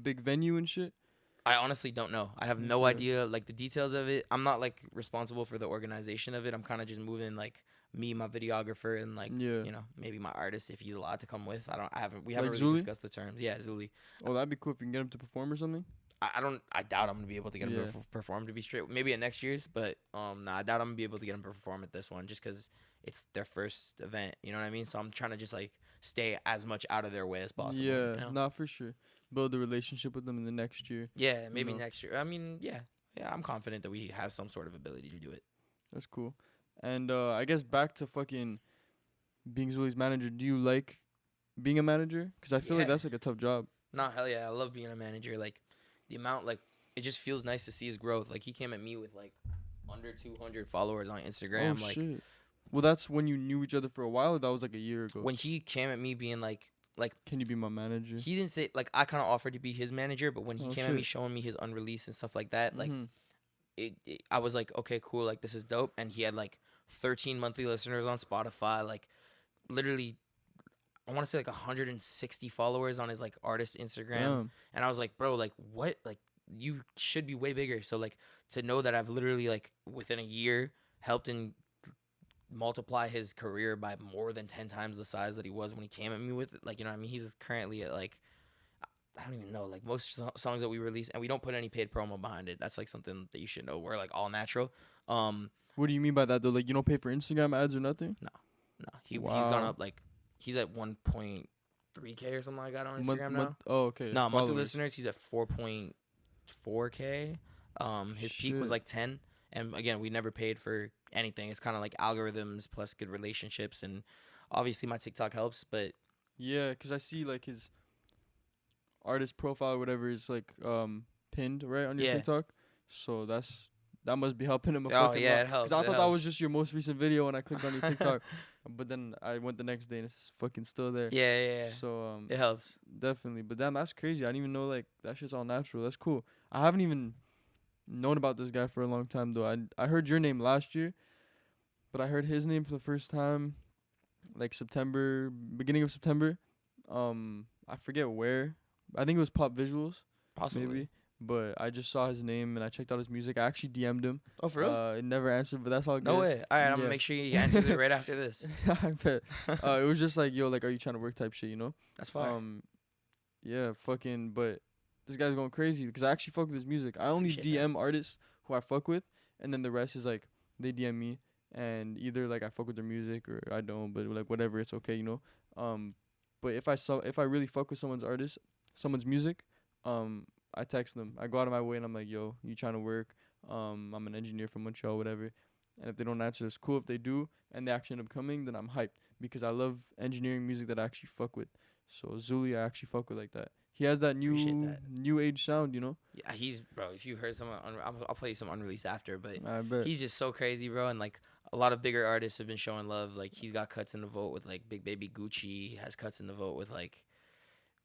big venue and shit? I honestly don't know. I have no idea like the details of it. I'm not like responsible for the organization of it. I'm kind of just moving like me, my videographer, and like maybe my artist if he's allowed to come with. We haven't really discussed the terms. Yeah, Zouli. Oh, that'd be cool if you can get him to perform or something. I doubt I'm gonna be able to get him to perform, to be straight. Maybe at next year's, but I doubt I'm gonna be able to get him to perform at this one just because it's their first event. You know what I mean? So I'm trying to just like stay as much out of their way as possible. Yeah, not for sure. Build a relationship with them in the next year. Yeah, maybe next year. I mean, yeah, I'm confident that we have some sort of ability to do it. That's cool. And I guess back to fucking being Zouli's manager. Do you like being a manager? Because I feel like that's like a tough job. Nah, hell yeah, I love being a manager. Like the amount, like it just feels nice to see his growth. Like he came at me with like under 200 followers on Instagram. Oh shit. Well, that's when you knew each other for a while. Or that was like a year ago. When he came at me being like, can you be my manager? He didn't say like I kind of offered to be his manager, but when he came at me showing me his unreleased and stuff like that, like I was like, okay, cool, like this is dope. And he had like 13 monthly listeners on Spotify, like literally I want to say like 160 followers on his like artist Instagram. And I was like, bro, like what? Like you should be way bigger. So like to know that I've literally like within a year helped in multiply his career by more than 10 times the size that he was when he came at me with it. Like, you know what I mean? He's currently at like, I don't even know, like most songs that we release, and we don't put any paid promo behind it. That's like something that you should know. We're like all natural. What do you mean by that though? Like you don't pay for Instagram ads or nothing? No. He's gone up like, he's at 1.3K or something like that on Instagram now. Oh, okay. No, monthly listeners, he's at 4.4K. His peak was like 10. And again, we never paid for anything. It's kind of like algorithms plus good relationships, and obviously my TikTok helps. But yeah, because I see like his artist profile or whatever is like pinned right on your TikTok, so that must be helping him. It helps. Because I thought that was just your most recent video when I clicked on your TikTok, but then I went the next day and it's fucking still there. Yeah. So it helps definitely. But damn, that's crazy. I didn't even know like that shit's all natural. That's cool. I haven't even known about this guy for a long time though. I heard your name last year, but I heard his name for the first time like beginning of September. I forget where. I think it was Pop Visuals, possibly. Maybe. But I just saw his name and I checked out his music. I actually DM'd him. Oh, for real? It never answered, but that's all good. No way. All right, I'm gonna make sure he answers it right after this. I bet. It was just like, yo, like, are you trying to work type shit, you know? That's fine. Yeah, fucking, but this guy's going crazy because I actually fuck with his music. I only DM artists who I fuck with, and then the rest is like, they DM me, and either like I fuck with their music or I don't, but like whatever, it's okay, you know? But if I really fuck with someone's music, I text them. I go out of my way and I'm like, yo, you trying to work? I'm an engineer from Montreal, whatever. And if they don't answer, it's cool. If they do and they actually end up coming, then I'm hyped because I love engineering music that I actually fuck with. So Zouli, I actually fuck with like that. He has that new age sound, you know? Yeah, bro. If you heard some, I'll play you some unreleased after, but I bet. He's just so crazy, bro. And like a lot of bigger artists have been showing love. Like he's got cuts in the vote with like Big Baby Gucci. He has cuts in the vote with like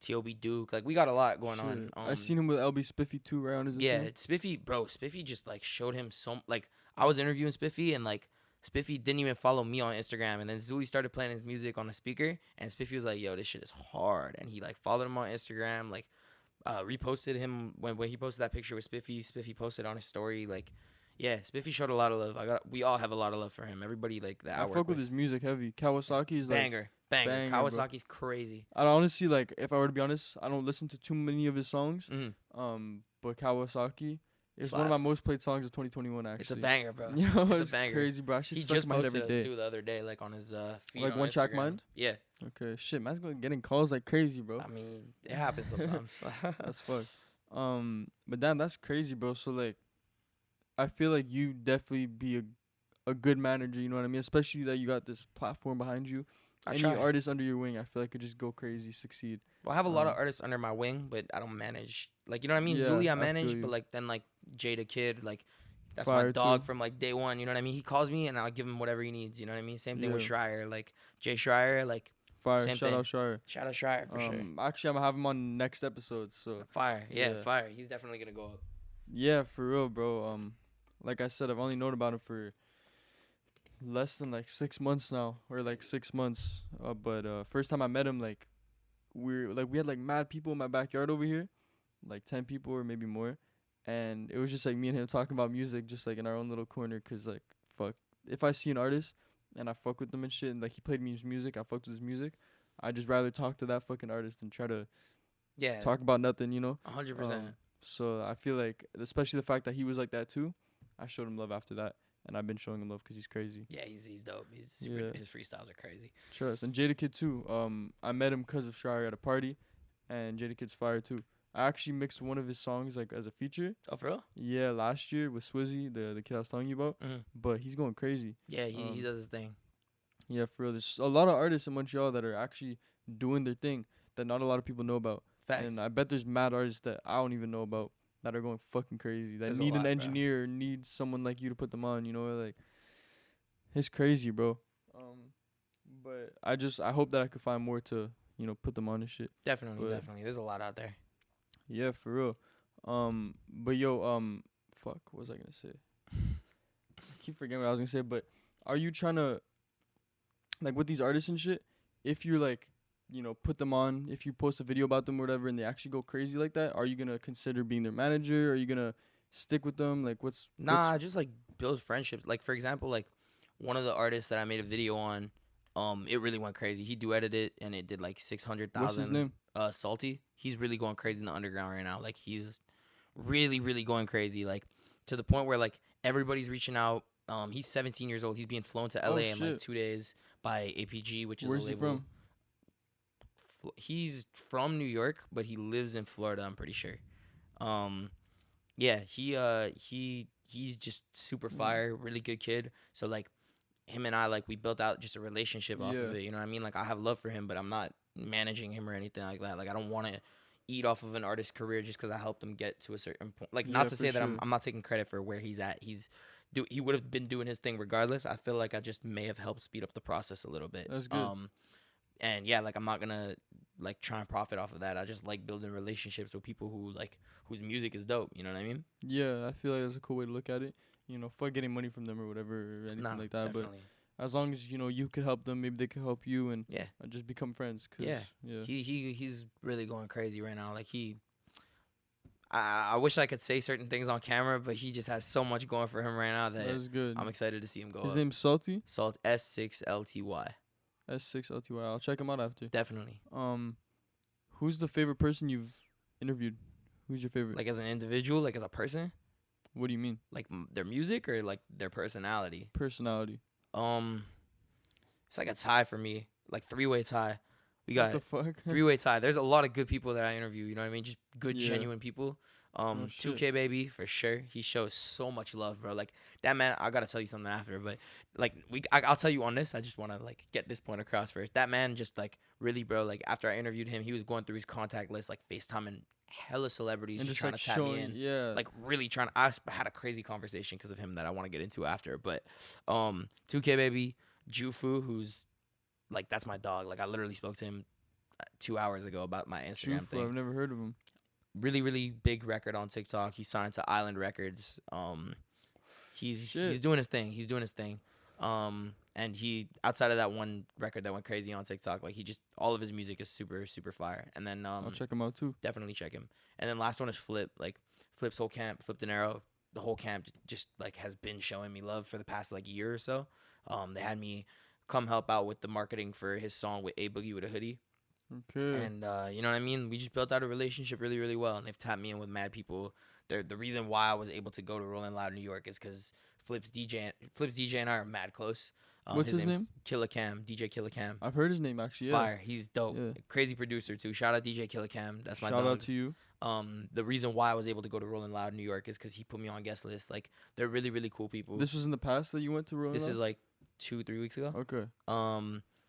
T.O.B. Duke. Like we got a lot going on. I seen him with LB Spiffy too, right on his Instagram. Spiffy just like showed him like I was interviewing Spiffy and like Spiffy didn't even follow me on Instagram, and then Zouli started playing his music on a speaker, and Spiffy was like, yo, this shit is hard, and he like followed him on Instagram, like reposted him when he posted that picture with Spiffy posted on his story. Like, yeah, Spiffy showed a lot of love. We all have a lot of love for him. Everybody like that. I fuck with his music heavy. Kawasaki's like banger. Kawasaki's crazy. I honestly, like, if I were to be honest, I don't listen to too many of his songs. But Kawasaki is one of my most played songs of 2021. Actually, it's a banger, bro. Yo, it's a banger. Crazy, bro. He just posted us too the other day, like on his feed. Like OneTrackMind. Yeah. Okay, shit, man's getting calls like crazy, bro. I mean, it happens sometimes. That's fuck. But damn, that's crazy, bro. So like, I feel like you definitely be a good manager. You know what I mean? Especially that you got this platform behind you. Any artist under your wing, I feel like could just go crazy, succeed. Well, I have a lot of artists under my wing, but I don't manage. Like, you know what I mean? Yeah, Zouli I manage, but like then like Jada Kid, like that's my dog from like day one. You know what I mean? He calls me and I'll give him whatever he needs. You know what I mean? Same thing with Schreier, like Jay Schreier, like fire. Same Shout thing. out Schreier. Shout out Schreier for sure. Actually, I'm gonna have him on next episode. So fire, yeah, fire. He's definitely gonna go up. Yeah, for real, bro. Like I said, I've only known about him for less than like 6 months now, or like 6 months. But first time I met him, like we had like mad people in my backyard over here, like 10 people or maybe more, and it was just like me and him talking about music, just like in our own little corner. Cause like fuck, if I see an artist and I fuck with them and shit, and like he played me his music, I fucked with his music, I'd just rather talk to that fucking artist than try to talk about nothing, you know. 100%. So I feel like, especially the fact that he was like that too, I showed him love after that. And I've been showing him love because he's crazy. Yeah, he's dope. His freestyles are crazy. Trust. And Jada Kid too. I met him because of Schreier at a party, and Jada Kid's fire too. I actually mixed one of his songs like as a feature. Oh, for real? Yeah, last year with Swizzy, the kid I was telling you about. Mm-hmm. But he's going crazy. Yeah, he does his thing. Yeah, for real. There's a lot of artists in Montreal that are actually doing their thing that not a lot of people know about. Facts. And I bet there's mad artists that I don't even know about that are going fucking crazy. That There's need an engineer, need someone like you to put them on. You know, like. It's crazy, bro. But I hope that I could find more to, you know, put them on and shit. Definitely. There's a lot out there. Yeah, for real. But yo, fuck, what was I gonna say? I keep forgetting what I was gonna say. But are you trying to, like, with these artists and shit, if you like, you know, put them on, if you post a video about them or whatever, and they actually go crazy like that, are you gonna consider being their manager? Are you gonna stick with them? Like, just like build friendships. Like, for example, like one of the artists that I made a video on, it really went crazy. He duetted it, and it did like 600,000. What's his name? Salty. He's really going crazy in the underground right now. Like, he's really, really going crazy. Like, to the point where like everybody's reaching out. He's 17 years old. He's being flown to LA in like 2 days by APG, which is Where's a he label. from? He's from New York, but he lives in Florida, I'm pretty sure. Yeah, he's just super fire, really good kid. So like him and I, like, we built out just a relationship off of it. You know what I mean? Like, I have love for him, but I'm not managing him or anything like that. Like, I don't want to eat off of an artist's career just because I helped him get to a certain point. Like, not to say that I'm not taking credit for where he's at. He would have been doing his thing regardless. I feel like I just may have helped speed up the process a little bit. That's good. And yeah, like, I'm not gonna like try and profit off of that. I just like building relationships with people who like whose music is dope. You know what I mean? Yeah, I feel like that's a cool way to look at it. You know, fuck getting money from them or whatever or anything like that. Definitely. But as long as, you know, you could help them, maybe they could help you, and just become friends. Yeah. He's really going crazy right now. Like, I wish I could say certain things on camera, but he just has so much going for him right now that that's good. I'm excited to see him go. His name's Salty. S6LTY. S6LTY. I'll check him out after. Definitely. Who's the favorite person you've interviewed? Who's your favorite? Like, as an individual, like as a person? What do you mean? Like their music or like their personality? Personality. It's like a tie for me, like 3-way tie. We got what the fuck? 3-way tie. There's a lot of good people that I interview. You know what I mean? Just good, genuine people. 2kbaby for sure. He shows so much love, bro. Like, that man, I gotta tell you something after, but like I'll tell you on this. I just want to like get this point across first. That man just like really, bro. Like, after I interviewed him, he was going through his contact list, like FaceTiming hella celebrities, and just trying like to tap me in. Yeah. Like, really trying. I had a crazy conversation because of him that I want to get into after. But 2kbaby, Jufu, who's like, that's my dog. Like, I literally spoke to him 2 hours ago about my Instagram thing. I've never heard of him. Really, really big record on TikTok. He's signed to Island Records. He's doing his thing. And he, outside of that one record that went crazy on TikTok, like, all of his music is super, super fire. And then I'll check him out too. Definitely check him. And then last one is Flipp. Like, Flipp's whole camp, Flipp Dinero, the whole camp just like has been showing me love for the past like year or so. They had me come help out with the marketing for his song with A Boogie with a Hoodie. Okay. And you know what I mean? We just built out a relationship really, really well. And they've tapped me in with mad people. The reason why I was able to go to Rolling Loud New York is because Flipp's DJ and I are mad close. What's his name? DJ Killer Cam. I've heard his name actually. Yeah. Fire. He's dope. Yeah. Crazy producer too. Shout out DJ Killer Cam. That's my dog. Shout out to you. The reason why I was able to go to Rolling Loud New York is because he put me on guest list. Like, they're really, really cool people. This was in the past that you went to Rolling Loud? This is like 2-3 weeks ago. Okay.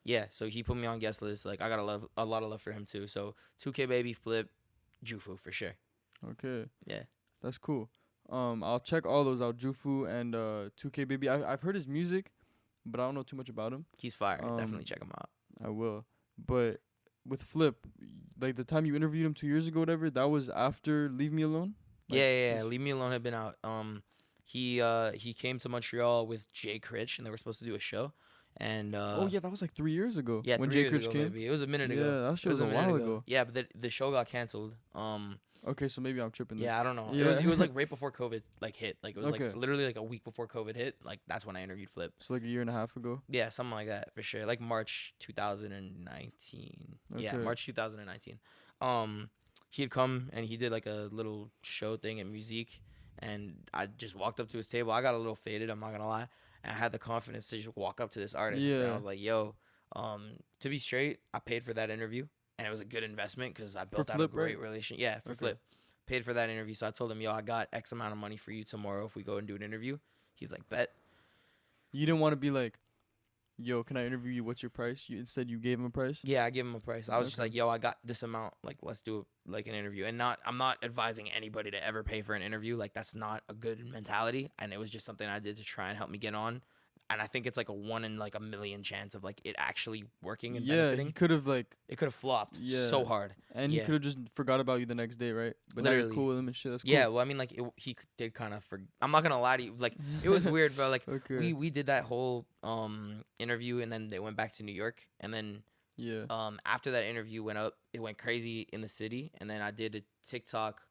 Yeah, so he put me on guest list. Like, I got a lot of love for him too. So 2kbaby, Flipp, Jufu for sure. Okay. Yeah. That's cool. I'll check all those out. Jufu and 2kbaby. I've heard his music, but I don't know too much about him. He's fire. Definitely check him out. I will. But with Flipp, like the time you interviewed him 2 years ago, whatever, that was after Leave Me Alone? Like, yeah. Leave Me Alone had been out. He came to Montreal with Jay Critch, and they were supposed to do a show. And that was like 3 years ago. Yeah, when 3 Jay years Critch ago, came. maybe. It was a minute ago. Yeah, that shit was a while ago. Yeah, but the show got canceled. Okay, so maybe I'm tripping. Yeah, I don't know. Yeah. It was like right before COVID like hit. Like, it was Okay. like literally like a week before COVID hit. Like, that's when I interviewed Flipp. So like a year and a half ago. Yeah, something like that for sure. Like March 2019. Okay. Yeah, March 2019. He had come and he did like a little show thing at Musique, and I just walked up to his table. I got a little faded, I'm not gonna lie. And I had the confidence to just walk up to this artist. Yeah. And I was like, yo, to be straight, I paid for that interview. And it was a good investment because I built out Flipp, a great right? relation. Yeah, for Okay. Flipp. Paid for that interview. So I told him, yo, I got X amount of money for you tomorrow if we go and do an interview. He's like, bet. You didn't want to be like, yo, can I interview you? What's your price? Instead, you gave him a price? Yeah, I gave him a price. I was just Okay. like, yo, I got this amount. Like, let's do like an interview. And I'm not advising anybody to ever pay for an interview. Like, that's not a good mentality. And it was just something I did to try and help me get on. And I think it's like a 1 in like a million chance of like it actually working and benefiting. He could have like, It could have flopped so hard. and he could have just forgot about you the next day, right? But now Literally. you're cool with him and shit. That's cool. Yeah, well, I mean, like, he did kind of I'm not gonna lie to you. Like, it was weird, bro. Like, Okay. we did that whole interview, and then they went back to New York, and then after that interview went up, it went crazy in the city, and then I did a TikTok.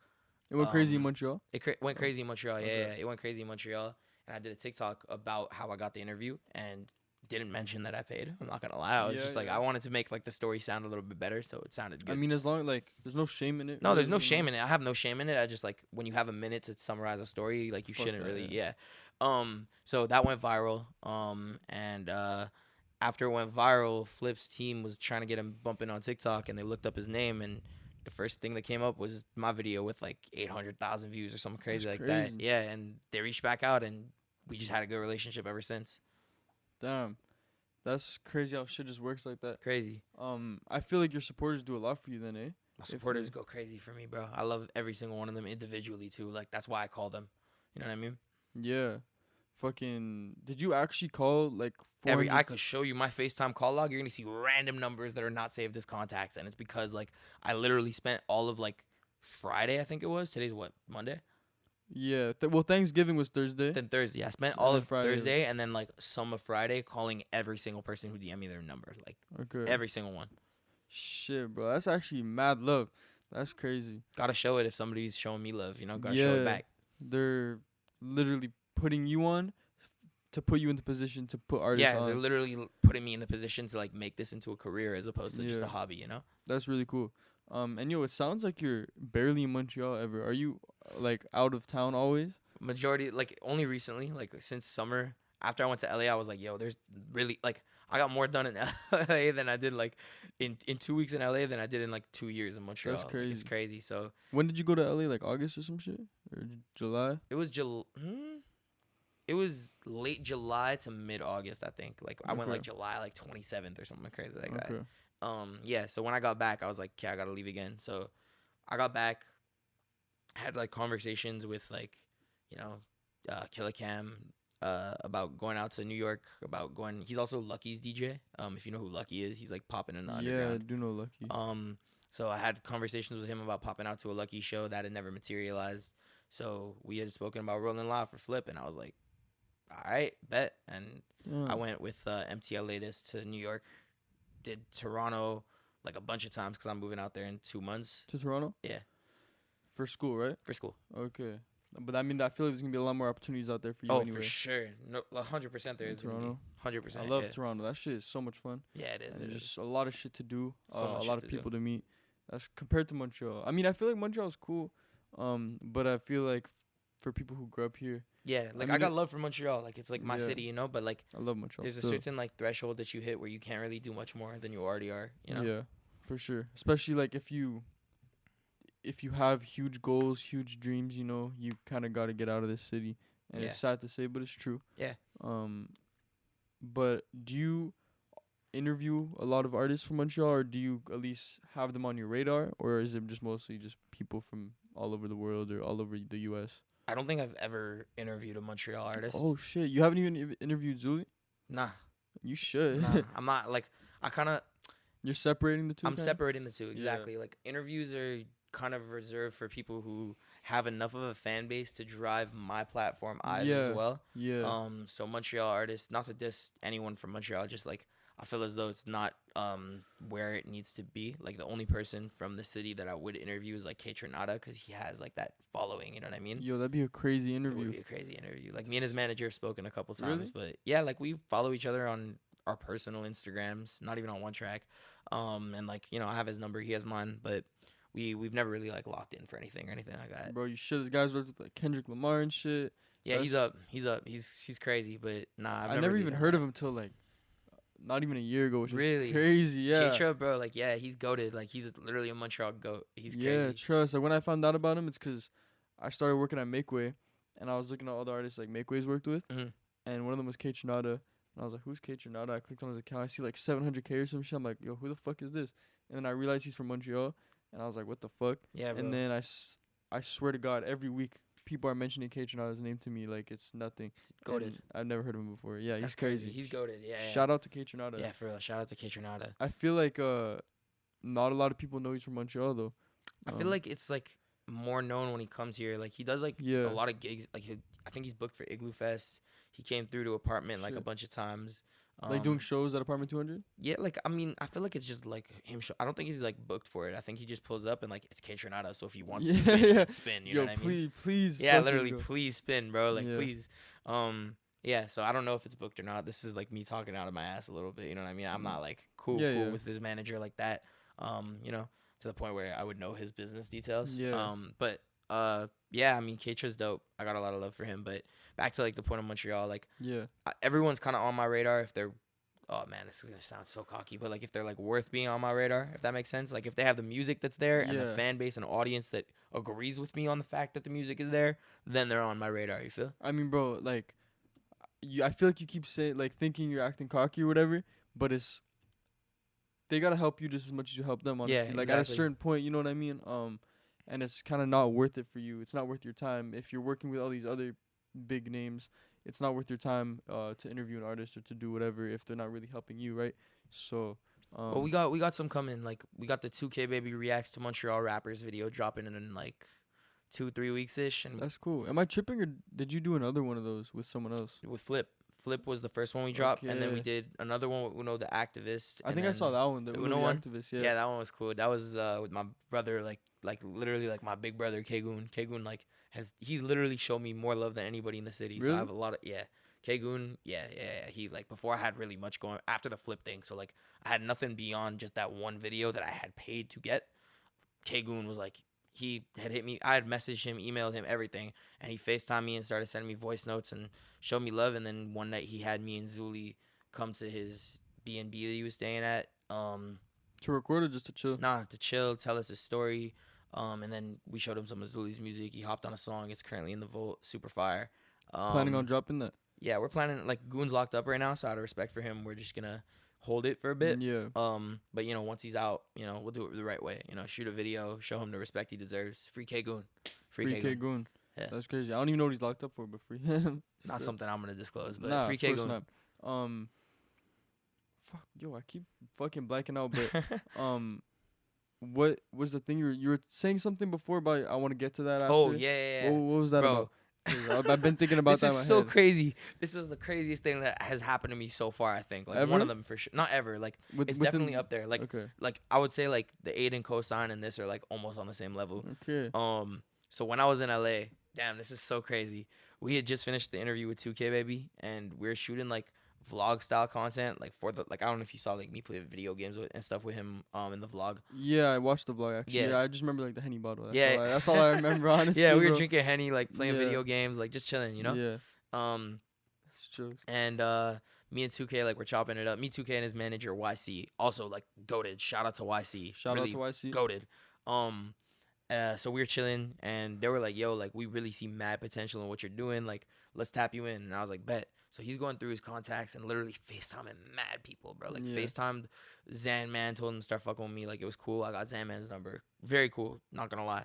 It went crazy in Montreal? It went crazy in Montreal. Okay. Yeah, it went crazy in Montreal. and I did a TikTok about how I got the interview and didn't mention that I paid. I'm not gonna lie. I was just like, I wanted to make like the story sound a little bit better, so it sounded good. I mean, as long like there's no shame in it. No, there's no shame in it. I have no shame in it. I just like when you have a minute to summarize a story, like you shouldn't really. Yeah. So that went viral. And after it went viral, Flipp's team was trying to get him bumping on TikTok, and they looked up his name, and the first thing that came up was my video with like 800,000 views or something crazy that. Yeah, and they reached back out, and we just had a good relationship ever since. Damn, that's crazy how shit just works like that. Crazy. I feel like your supporters do a lot for you then, eh? My supporters go crazy for me, bro. I love every single one of them individually too. Like that's why I call them. You know what I mean? Yeah. Fucking. Did you actually call like? I could show you my FaceTime call log. You're gonna see random numbers that are not saved as contacts, and it's because like I literally spent all of like Friday. I think it was. Today's what, Monday? Yeah. Well, Thanksgiving was Thursday. Then Thursday. I spent all of Thursday and then like some of Friday calling every single person who DM'd me their number. Like every single one. Shit, bro. That's actually mad love. That's crazy. Gotta show it if somebody's showing me love, you know? Gotta show it back. They're literally putting you on to put you into position to put artists on. Yeah, they're literally putting me in the position to like make this into a career as opposed to just a hobby, you know? That's really cool. And it sounds like you're barely in Montreal ever. Are you like out of town always? Majority, like only recently, like since summer. After I went to LA, I was like, yo, there's really like I got more done in LA than I did like in 2 weeks in LA than I did in like 2 years in Montreal. That's crazy. Like, it's crazy. So when did you go to LA? Like August or some shit? Or July? It was It was late July to mid August, I think. Like I went like July like 27th or something crazy like that. Yeah, so when I got back, I was like, okay, I gotta leave again. So I got back, had like conversations with like, you know, Killer Cam about going out to New York, about going. He's also Lucky's DJ. If you know who Lucky is, he's like popping in the underground. Yeah, I do know Lucky. So I had conversations with him about popping out to a Lucky show that had never materialized. So we had spoken about rolling live for Flipp, and I was like, all right, bet. And I went with MTL Latest to New York. Did Toronto like a bunch of times because I'm moving out there in 2 months. To Toronto? Yeah. For school, right? For school. Okay. But I mean, I feel like there's going to be a lot more opportunities out there for you anyway. For sure. No, 100% there is. Toronto. 100%. I love Toronto. That shit is so much fun. Yeah, it is. And just a lot of shit to do. So a lot of people to meet. That's compared to Montreal. I mean, I feel like Montreal's cool. But I feel like for people who grew up here. Yeah, like I got love for Montreal. Like it's like my city, you know. But like I love Montreal. There's a certain like threshold that you hit where you can't really do much more than you already are. You know. Yeah, for sure. Especially like if you have huge goals, huge dreams, you know, you kind of got to get out of this city. And it's sad to say, but it's true. Yeah. But do you interview a lot of artists from Montreal, or do you at least have them on your radar, or is it just mostly just people from all over the world or all over the U.S.? I don't think I've ever interviewed a Montreal artist. Oh, shit. You haven't even interviewed Zouli? Nah. You should. Nah, I'm not, like, I kind of... You're separating the two? I'm separating the two, exactly. Yeah. Like, interviews are kind of reserved for people who have enough of a fan base to drive my platform eyes as well. Yeah. So Montreal artists, not to diss anyone from Montreal, just, like, I feel as though it's not where it needs to be. Like, the only person from the city that I would interview is, like, K Tronada, because he has, like, that following, you know what I mean? Yo, that'd be a crazy interview. It would be a crazy interview. Like, me and his manager have spoken a couple times. Really? But, yeah, like, we follow each other on our personal Instagrams, not even on OneTrack. And, like, you know, I have his number. He has mine. But we've never really, like, locked in for anything or anything like that. Bro, you should. This guy's worked with, like, Kendrick Lamar and shit. Yeah, he's up. He's crazy. But, nah, I've never even heard of him till, like, not even a year ago, which is crazy. Yeah, K-Tra, bro, like, yeah, he's goated. Like, he's literally a Montreal goat. He's crazy. Yeah, trust. Like, when I found out about him, it's because I started working at Makeway, and I was looking at all the artists like Makeway's worked with, and one of them was K Tronada, and I was like, who's K Tronada? I clicked on his account. I see like 700K or some shit. I'm like, yo, who the fuck is this? And then I realized he's from Montreal, and I was like, what the fuck? Yeah, bro. And then I swear to God, every week people are mentioning K Tronada's name to me like it's nothing. Goated. I've never heard of him before. Yeah, That's he's crazy. He's goated. Yeah. Shout out to K Tronada. Yeah, for real. Shout out to K Tronada. I feel like not a lot of people know he's from Montreal though. I feel like it's like more known when he comes here. Like he does like a lot of gigs. Like I think he's booked for Igloo Fest. He came through to Apartment like a Shit. bunch of times. Like doing shows at Apartment 200? Yeah, like I mean, I feel like it's just like him. I don't think he's like booked for it. I think he just pulls up and like it's K-Tronada. So if he wants to spin, he can spin. You know what I mean? Please. Yeah, fucking literally, go. please spin, bro. Like Yeah. please. Yeah. So I don't know if it's booked or not. This is like me talking out of my ass a little bit. You know what I mean? I'm not like cool Yeah. with his manager like that. You know, to the point where I would know his business details. Yeah. But yeah. I mean, K-Tra's dope. I got a lot of love for him. But back to like the point of Montreal, like Yeah. everyone's kind of on my radar if they're. Oh man, this is gonna sound so cocky, but like if they're like worth being on my radar, if that makes sense, like if they have the music that's there and the fan base and audience that agrees with me on the fact that the music is there, then they're on my radar. You feel? I mean, bro, like, I feel like you keep saying, like, thinking you're acting cocky or whatever, but they gotta help you just as much as you help them, honestly. Yeah, like, at a certain point, you know what I mean? And it's kind of not worth it for you. It's not worth your time. If you're working with all these other big names, it's not worth your time to interview an artist or to do whatever if they're not really helping you, right? So, well, we got some coming. Like we got the 2kbaby reacts to Montreal rappers video dropping in like 2-3 weeks ish, and that's cool. Am I tripping, or did you do another one of those with someone else? with Flipp. Flipp was the first one we dropped, and then we Okay. did another one with Uno the Activist. I think I saw that one. The Uno Uno one? Activist, Yeah, that one was cool. That was with my brother, like literally like my big brother Kegun. Kegun like he literally showed me more love than anybody in the city. So I Really? have a lot of Kegun, yeah. He like before I had really much going after the Flipp thing. So like I had nothing beyond just that one video that I had paid to get. Kegun was like he had hit me. I had messaged him, emailed him, everything, and he FaceTimed me and started sending me voice notes and showed me love. And then one night he had me and Zouli come to his B&B that he was staying at. To record or just to chill? Nah, to chill, tell us his story. And then we showed him some of Zouli's music. He hopped on a song. It's currently in the vault. Super fire. Planning on dropping that? Yeah, we're planning. Like Goon's locked up right now, so out of respect for him, we're just gonna hold it for a bit. Yeah. But you know, once he's out, you know, we'll do it the right way. You know, shoot a video, show him the respect he deserves. Free K Goon. Free K Goon. Yeah. That's crazy. I don't even know what he's locked up for, but free him. Not something I'm gonna disclose, but Nah, free of K course Goon. not. Fuck, yo, I keep fucking blacking out. But what was the thing you were saying something before about? I want to get to that. After. Oh yeah. What was that Bro. about? I've been thinking about This that. is in my so head. crazy. This is the craziest thing that has happened to me so far. I think like Ever? one of them for sure. Not ever. Like it's definitely up there. Like okay. like I would say like the Aiden cosign and this are like almost on the same level. Okay. So when I was in LA, damn, this is so crazy. We had just finished the interview with 2kbaby and we were shooting like vlog style content like for the like I don't know if you saw like me play video games and stuff with him in the vlog. Yeah, I watched the vlog actually. Yeah. Yeah, I just remember like the Henny bottle. That's All I remember honestly. Yeah, we were bro. drinking Henny, like playing Yeah. video games, like just chilling, you know? Yeah. That's true. And me and 2K like we're chopping it up. Me, 2K, and his manager YC, also like goated. Shout out to YC. Shout really out to YC. Goated. So we were chilling and they were like, yo, like we really see mad potential in what you're doing. Like, let's tap you in. And I was like, bet. So he's going through his contacts and literally FaceTiming mad people, bro. Like FaceTimed Zan Man, told him to start fucking with me. Like it was cool. I got Zan Man's number. Very cool. Not gonna lie.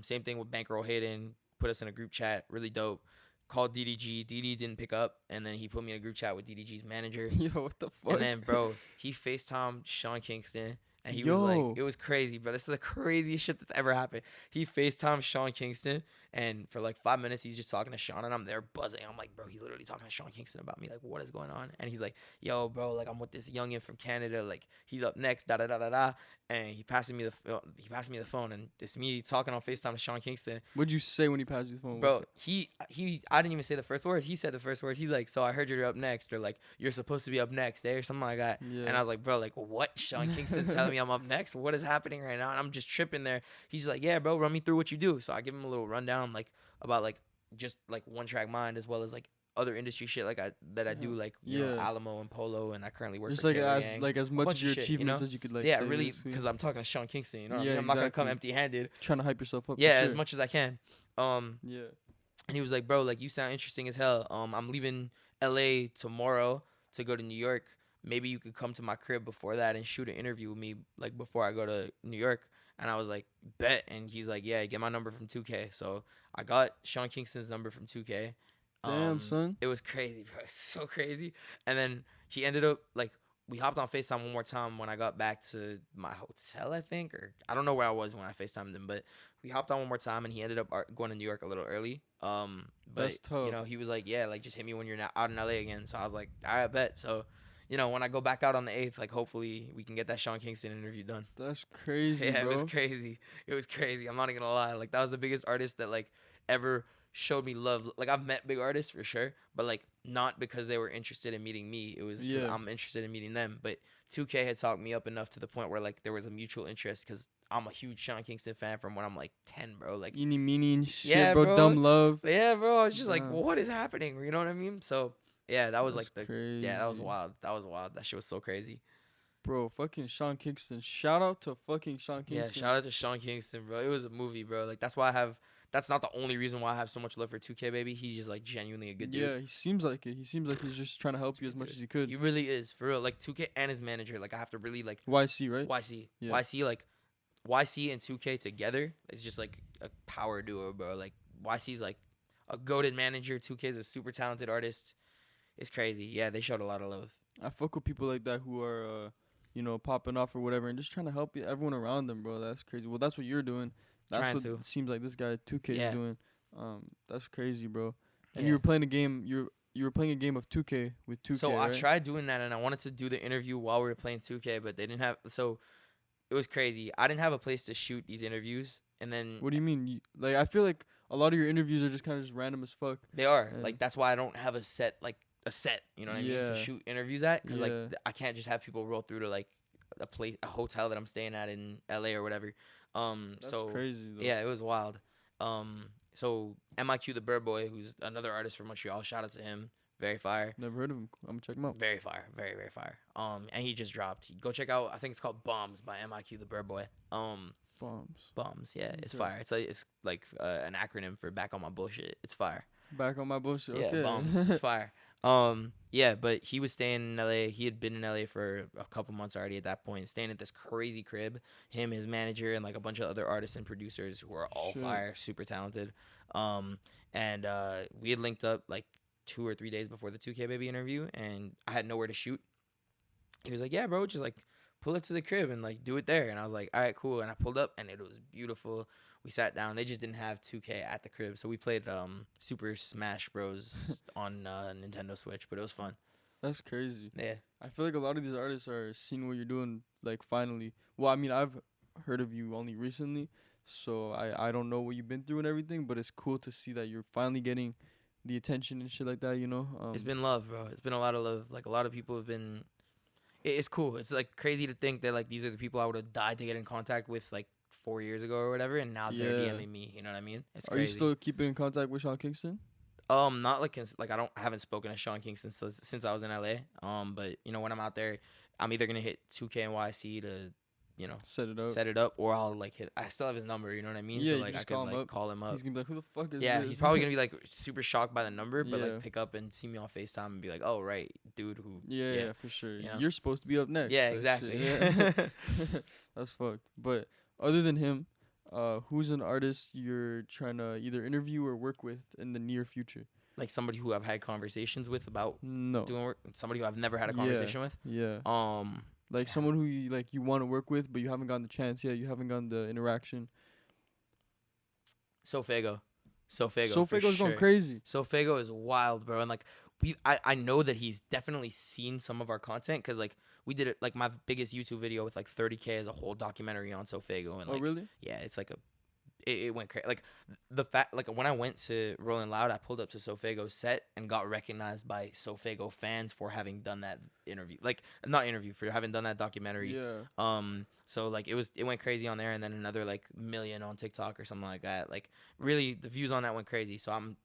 Same thing with Bankroll Hayden. Put us in a group chat. Really dope. Called DDG. DD didn't pick up. And then he put me in a group chat with DDG's manager. Yo, what the fuck? And then, bro, he FaceTimed Sean Kingston. And he was like, it was crazy, bro. This is the craziest shit that's ever happened. He FaceTimed Sean Kingston, and for like 5 minutes, he's just talking to Sean, and I'm there buzzing. I'm like, bro, he's literally talking to Sean Kingston about me. Like, what is going on? And he's like, yo, bro, like, I'm with this youngin from Canada. Like, he's up next, da-da-da-da-da. And he passes me the phone, and it's me talking on FaceTime to Sean Kingston. What'd you say when he passed you the phone? Bro, I didn't even say the first words. He said the first words. He's like, so I heard you're up next, or like, you're supposed to be up next, or something like that. Yeah. And I was like, bro, like, what? Sean Kingston's telling me I'm up next? What is happening right now? And I'm just tripping there. He's like, yeah, bro, run me through what you do. So I give him a little rundown, like, about, like, just, like, OneTrackMind, as well as, like, other industry shit, like, I do, like, you know, Alamo and Polo, and I currently work just for like as much of your shit, achievements you know? as you could, like, yeah, say, really, basically. because I'm talking to Sean Kingston, you know what I Yeah, mean? I'm not going to come exactly. empty-handed. Trying to hype yourself up. Yeah, for as sure. much as I can. Yeah. And he was like, bro, like, you sound interesting as hell. I'm leaving LA tomorrow to go to New York. Maybe you could come to my crib before that and shoot an interview with me, like, before I go to New York. And I was like, bet. And he's like, yeah, get my number from 2K. So I got Sean Kingston's number from 2K. Damn, son. It was crazy, bro. It's so crazy. And then he ended up, like, we hopped on FaceTime one more time when I got back to my hotel, I think, or I don't know where I was when I FaceTimed him, but we hopped on one more time, and he ended up going to New York a little early. But That's tough. he was like, yeah, like just hit me when you're out in LA again. So I was like, all right, bet. So, when I go back out on the 8th, like hopefully we can get that Sean Kingston interview done. That's crazy, Yeah, bro. it was crazy. It was crazy. I'm not even gonna lie. Like that was the biggest artist that like ever showed me love. Like I've met big artists for sure, but like not because they were interested in meeting me. It was because I'm interested in meeting them. But 2K had talked me up enough to the point where like there was a mutual interest because I'm a huge Sean Kingston fan from when I'm like 10, bro. Like Eeny meeny and shit, yeah, bro. Dumb love. Yeah, bro. I was just like, what is happening? You know what I mean? So yeah, that was That's like crazy. that was wild. That was wild. That shit was so crazy. Bro, fucking Sean Kingston. Shout out to fucking Sean Kingston. Yeah, shout out to Sean Kingston, bro. It was a movie, bro. Like that's why that's not the only reason why I have so much love for 2kbaby. He's just like genuinely a good dude. Yeah, he seems like it. He seems like he's just trying to help you as much as he could. He really is, for real. Like 2K and his manager, like I have to really like YC, right? YC. Yeah. YC, like YC and 2K together is just like a power duo, bro. Like YC's like a goated manager. 2K's a super talented artist. It's crazy. Yeah, they showed a lot of love. I fuck with people like that who are, popping off or whatever and just trying to help everyone around them, bro. That's crazy. Well, that's what you're doing. That's Trying what to. it seems like this guy 2K is doing. That's crazy, bro. And Yeah. you were playing a game. You were playing a game of 2K with 2K. So right? I tried doing that, and I wanted to do the interview while we were playing 2K, but they didn't have. So it was crazy. I didn't have a place to shoot these interviews, and then What do you mean? I feel like a lot of your interviews are just kind of just random as fuck. they are And- like that's why I don't have a set. You know what I mean, to Yeah. shoot interviews at, because Yeah. like I can't just have people roll through to like a hotel that I'm staying at in LA or whatever. That's So crazy, though. yeah, it was wild. So MIQ the Bird Boy, who's another artist from Montreal, shout out to him. Very fire. Never heard of him. I'm gonna check him out. Very fire. Very, very fire. And he just dropped. Go check out, I think it's called Bombs by MIQ the Bird Boy. Bombs. Yeah, it's Okay. fire. It's like an acronym for back on my bullshit. It's fire. Back on my bullshit. Yeah, Okay. Bombs. It's fire. Yeah, but he was staying in LA. He had been in LA for a couple months already at that point, staying at this crazy crib. Him, his manager, and like a bunch of other artists and producers who are all Shit. fire, super talented. And we had linked up like 2 or 3 days before the 2kbaby interview, and I had nowhere to shoot. He was like, "Yeah, bro, just like pull up to the crib and like do it there." And I was like, "All right, cool." And I pulled up, and it was beautiful. We sat down. They just didn't have 2K at the crib, so we played Super Smash Bros on Nintendo Switch, but it was fun. That's crazy. Yeah. I feel like a lot of these artists are seeing what you're doing, like, finally. Well, I mean, I've heard of you only recently, so I don't know what you've been through and everything, but it's cool to see that you're finally getting the attention and shit like that, you know? It's been love, bro. It's been a lot of love. Like, a lot of people have been... It's cool. It's, like, crazy to think that, like, these are the people I would have died to get in contact with, like, 4 years ago or whatever, and now they're Yeah. DMing me. You know what I mean? It's Are crazy. you still keeping in contact with Sean Kingston? Not like I haven't spoken to Sean Kingston since I was in LA. But when I'm out there, I'm either gonna hit 2K and YC to Set it up. or I'll like hit. I still have his number. You know what I mean? Yeah, so you like I just can call him like up. call him up. He's gonna be like, who the fuck is Yeah, this? he's probably gonna be like super shocked by the number, but Yeah. like pick up and see me on FaceTime and be like, "Oh right, dude, who?" Yeah, for sure. You know? You're supposed to be up next. Yeah, That exactly. shit, yeah. That's fucked. But other than him, who's an artist you're trying to either interview or work with in the near future? Like somebody who I've had conversations with about No. doing work. Somebody who I've never had a conversation with. Yeah. Like Someone who you want to work with, but you haven't gotten the chance yet. You haven't gotten the interaction. Sofago. Sofago's going crazy. Sofago is wild, bro. And like I know that he's definitely seen some of our content because like we did it, like my biggest YouTube video with like 30K as a whole documentary on Sofago. And like, Really? yeah, it's like it went crazy. Like the fact, like when I went to Rolling Loud, I pulled up to Sofago's set and got recognized by Sofago fans for having done that interview. Like not interview, for having done that documentary. Yeah. So like it went crazy on there, and then another like million on TikTok or something like that. Like really, the views on that went crazy. So I'm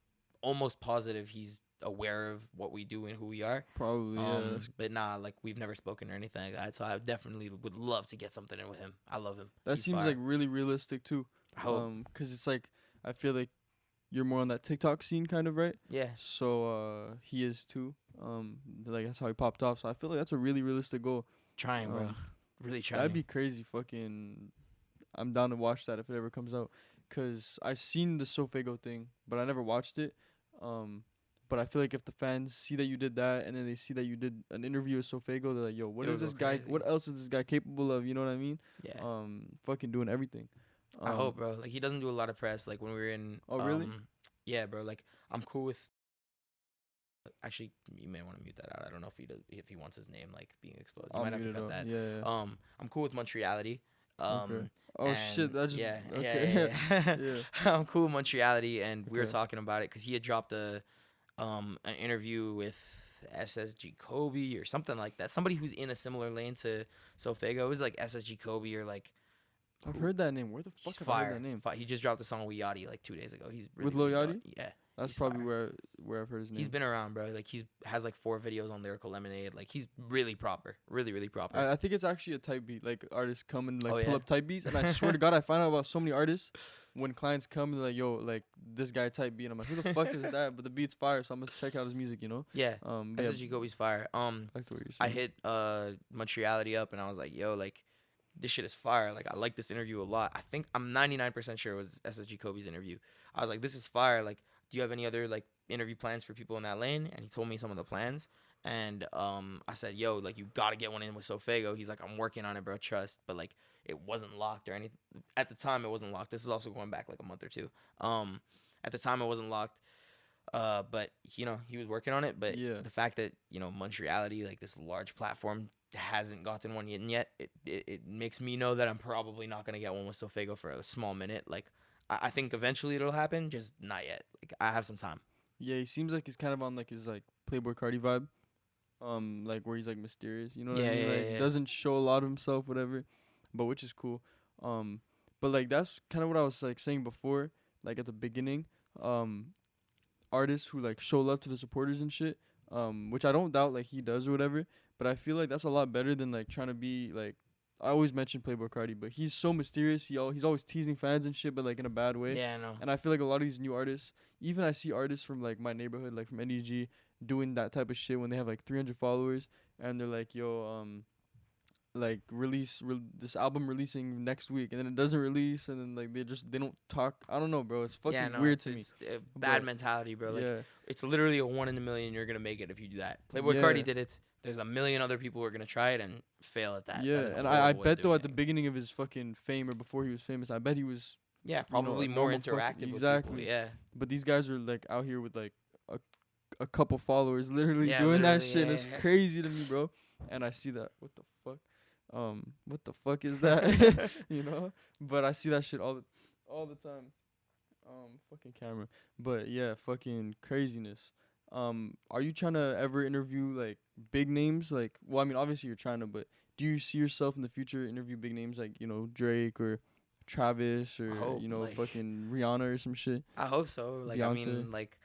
almost positive he's aware of what we do and who we are. Probably. Yeah. But nah, like we've never spoken or anything like that. So I definitely would love to get something in with him. I love him. That He's seems fire. like really realistic too. I hope. Cause it's like I feel like you're more on that TikTok scene, kind of, right? Yeah. So he is too. Like that's how he popped off. So I feel like that's a really realistic goal. Trying, bro. Really trying. That'd be crazy. Fucking, I'm down to watch that if it ever comes out. Cause I seen the Sofago thing, but I never watched it. But I feel like if the fans see that you did that, and then they see that you did an interview with Sofego, they're like, yo, what It is would this go guy? crazy. What else is this guy capable of? You know what I mean? Yeah. Fucking doing everything. I hope, bro. Like, he doesn't do a lot of press. Like, when we were in. Oh, really? Yeah, bro. Like, I'm cool with. Actually, you may want to mute that out. I don't know if he does, if he wants his name like being exposed. You I'll might have to mute it cut out. that. Yeah. I'm cool with Montreality. Okay. Oh And shit! That just yeah, okay. yeah. Yeah. I'm cool with Montreality, and we were Okay. talking about it because he had dropped an interview with SSG Kobe or something like that. Somebody who's in a similar lane to Sofego. It was like SSG Kobe or like. I've heard that name. Where the He's fuck have I fire. heard that name? He just dropped a song with Yachty like 2 days ago. He's really, With Lil really Yachty? dope. Yeah. That's He's probably fire. where I've heard his name. He's been around, bro. Like has like 4 videos on Lyrical Lemonade. Like he's really proper, really really proper. I think it's actually a type beat. Like artists come and like Oh, pull yeah? up type beats, and I swear to God, I find out about so many artists when clients come and they're like, "Yo, like this guy type beat." I'm like, "Who the fuck is that?" But the beat's fire, so I'm gonna check out his music. You know. Yeah. But SSG Kobe's fire. back to what you're I saying. hit Montreality up and I was like, yo, like this shit is fire. Like I like this interview a lot. I think I'm 99% sure it was SSG Kobe's interview. I was like, this is fire. Like, do you have any other like interview plans for people in that lane? And he told me some of the plans. And I said, yo, like you gotta get one in with Sofego. He's like, I'm working on it, bro. Trust. But like it wasn't locked or anything. At the time, it wasn't locked. This is also going back like a month or two. At the time, it wasn't locked. But you know, he was working on it. But Yeah. the fact that, you know, Montreality, like this large platform, hasn't gotten one yet, it makes me know that I'm probably not gonna get one with Sofego for a small minute. Like I think eventually it'll happen, just not yet. Like I have some time. Yeah, he seems like he's kind of on like his like Playboy Cardi vibe. Like where he's like mysterious, you know what I mean? Like doesn't show a lot of himself, whatever. But which is cool. But like that's kind of what I was like saying before, like at the beginning. Artists who like show love to the supporters and shit. Which I don't doubt like he does or whatever. But I feel like that's a lot better than like trying to be like. I always mention Playboy Cardi, but he's so mysterious. He's always teasing fans and shit, but like in a bad way. Yeah, I know. And I feel like a lot of these new artists, even I see artists from like my neighborhood, like from NDG, doing that type of shit when they have like 300 followers, and they're like, yo, like this album releasing next week, and then it doesn't release, and then like they don't talk. I don't know, bro. It's fucking weird to me. It's a bad But, mentality, bro. Like yeah, it's literally a 1 in a million you're gonna make it if you do that. Playboy Cardi did it. There's a million other people who are gonna try it and fail at that. yeah. That is a And horrible I way of bet though doing at the things. beginning of his fucking fame or before he was famous, I bet he was. Yeah, probably a more normal fucking- interactive. exactly. With people. Yeah. But these guys are like out here with like a couple followers, literally Yeah, doing that literally, shit. And yeah, it's yeah. crazy to me, bro. And I see that. What the fuck? What the fuck is that? You know? But I see that shit all the time. Fucking camera. But yeah, fucking craziness. Are you trying to ever interview like big names? Like, well, I mean, obviously you're trying to, but do you see yourself in the future interview big names like, you know, Drake or Travis or hope, you know, like- fucking Rihanna or some shit? I hope so. Like, I Beyonce. mean, like,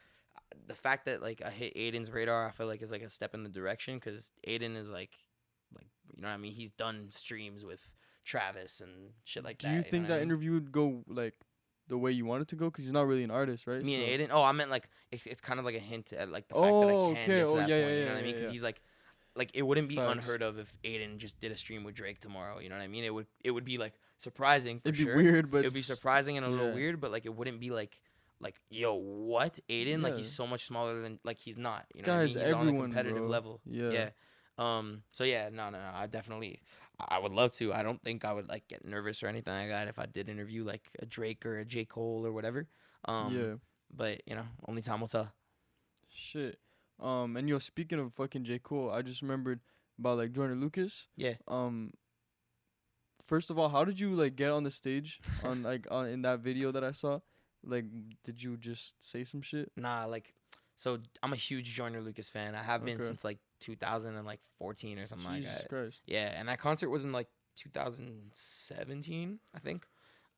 the fact that like I hit Aiden's radar, I feel like is like a step in the direction because Aiden is like, you know what I mean? He's done streams with Travis and shit like Do that. you know think what I that mean? interview would go like the way you want it to go? Because he's not really an artist, right? Me So- and Aiden. Oh, I meant like it's kind of like a hint at like the fact Oh, that I can okay. get to Oh, that yeah, point. yeah, You know what I yeah, mean? Because yeah. he's like it wouldn't be Facts. unheard of if Aiden just did a stream with Drake tomorrow. You know what I mean? It would be like surprising for It'd be sure. weird, but It would be surprising and a little yeah. weird, but like it wouldn't be like yo, what Aiden? Like Yeah. he's so much smaller than like he's not. You This know what I mean? guy's He's on a everyone, competitive bro. level. Yeah. So yeah, no. I definitely. I would love to. I don't think I would like get nervous or anything like that if I did interview like a Drake or a J. Cole or whatever. Yeah. But you know, only time will tell. Shit. And yo, speaking of fucking J. Cole, I just remembered about like Jordan Lucas. Yeah. First of all, how did you like get on the stage on like in that video that I saw? Like, did you just say some shit? Nah, like, so I'm a huge Joyner Lucas fan. I have been Okay. since like 2014 or something like Jesus that. Christ. Yeah, and that concert was in like 2017, I think.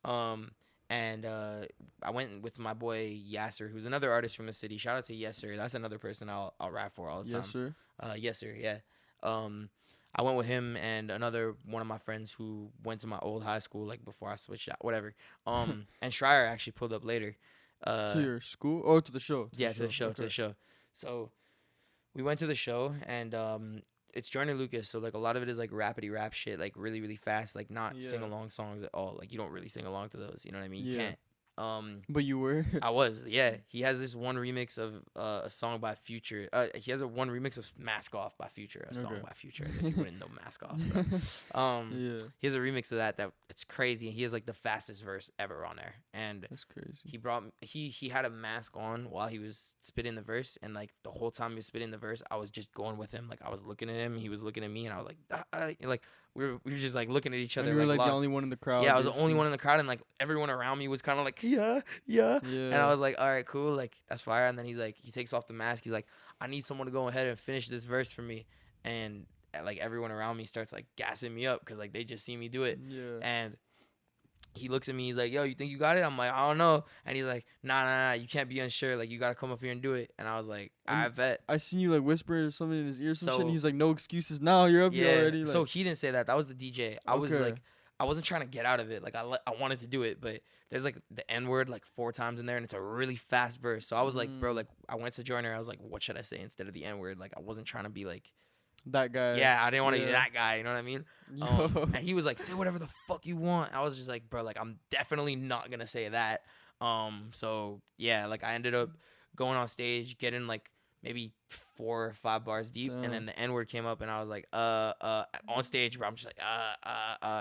And I went with my boy Yasser, who's another artist from the city. Shout out to Yasser. That's another person I'll rap for all the time. Yes, sir. Yasser, yeah. I went with him and another one of my friends who went to my old high school, like before I switched out, whatever. And Schreier actually pulled up later. To your school? Oh, to the show. Yeah, to the show, to Okay. the show. So we went to the show, and it's Joyner Lucas, so like a lot of it is like rapidy rap shit, like really, really fast, like not Yeah. sing along songs at all. Like you don't really sing along to those, you know what I mean? You Yeah. can't. But you were. I was, yeah. He has this one remix of a song by Future. He has one remix of "Mask Off" by Future, a song by Future, as if you wouldn't know "Mask Off." Bro. Yeah. He has a remix of that it's crazy. He has like the fastest verse ever on there, and That's crazy. He had a mask on while he was spitting the verse, and like the whole time he was spitting the verse, I was just going with him. Like I was looking at him, he was looking at me, and I was like, like we were just like looking at each other. And you were like the locked. only one in the crowd. Yeah, I was the only one in the crowd, and like everyone around me was kind of like, yeah. And I was like, all right, cool, like that's fire. And then he takes off the mask. He's like, I need someone to go ahead and finish this verse for me. And like everyone around me starts like gassing me up because like they just see me do it. Yeah. And he looks at me. He's like, yo, you think you got it? I'm like, I don't know. And he's like, nah, you can't be unsure. Like, you got to come up here and do it. And I was like, I bet. I seen you, like, whisper something in his ear, some shit, and So- he's like, no excuses now. You're up here already. Like, So he didn't say that. That was the DJ. I was Okay. like, I wasn't trying to get out of it. Like, I wanted to do it. But there's, like, the N-word, like, 4 times in there. And it's a really fast verse. So I was like, bro, like, I went to join her. I was like, what should I say instead of the N-word? Like, I wasn't trying to be, like, that guy. yeah, I didn't want to be Yeah. that guy. You know what I mean? Yo. And he was like, say whatever the fuck you want. I was just like, bro, like I'm definitely not gonna say that. So yeah, like I ended up going on stage, getting like maybe 4 or 5 bars deep, and then the N word came up, and I was like, on stage, bro, I'm just like,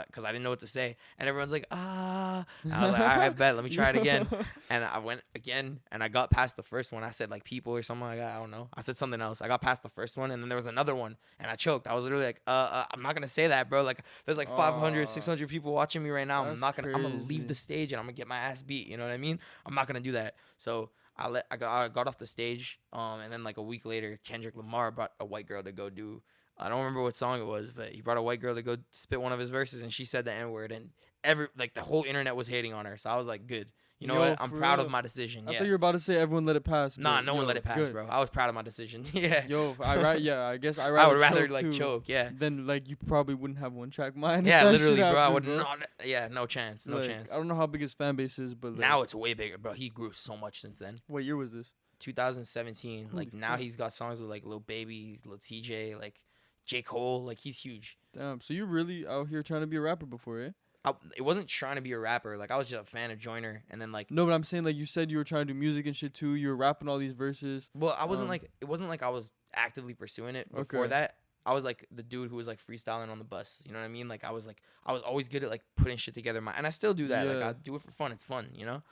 because I didn't know what to say, and everyone's like, And I was like, all right, bet, let me try it again, and I went again, and I got past the first one. I said like people or something like that. I don't know. I said something else. I got past the first one, and then there was another one, and I choked. I was literally like, I'm not gonna say that, bro. Like, there's like 500, 600 people watching me right now. I'm gonna leave the stage, and I'm gonna get my ass beat. You know what I mean? I'm not gonna do that. So I got off the stage, and then like a week later, Kendrick Lamar brought a white girl to go do. I don't remember what song it was, but he brought a white girl to go spit one of his verses, and she said the N word, and the whole internet was hating on her. So I was like, good. You know what? I'm proud of my decision. I thought you were about to say everyone let it pass. Nah, no one let it pass, bro. I was proud of my decision. Yeah. I guess I would rather like choke. Yeah. Then like you probably wouldn't have OneTrackMind. Yeah, literally, bro. I would not. Yeah, no chance. No chance. I don't know how big his fan base is, but like, now it's way bigger, bro. He grew so much since then. What year was this? 2017. Holy Like now fuck. he's got songs with like Lil Baby, Lil TJ, like J Cole. Like he's huge. Damn. So you're really out here trying to be a rapper before, eh? It wasn't trying to be a rapper. Like I was just a fan of Joyner, and then like No, but I'm saying like you said you were trying to do music and shit too. You were rapping all these verses. well, I wasn't like it wasn't like I was actively pursuing it before Okay. that. I was like the dude who was like freestyling on the bus. You know what I mean? Like I was always good at like putting shit together. And I still do that. Like Yeah. I do it for fun. It's fun, you know.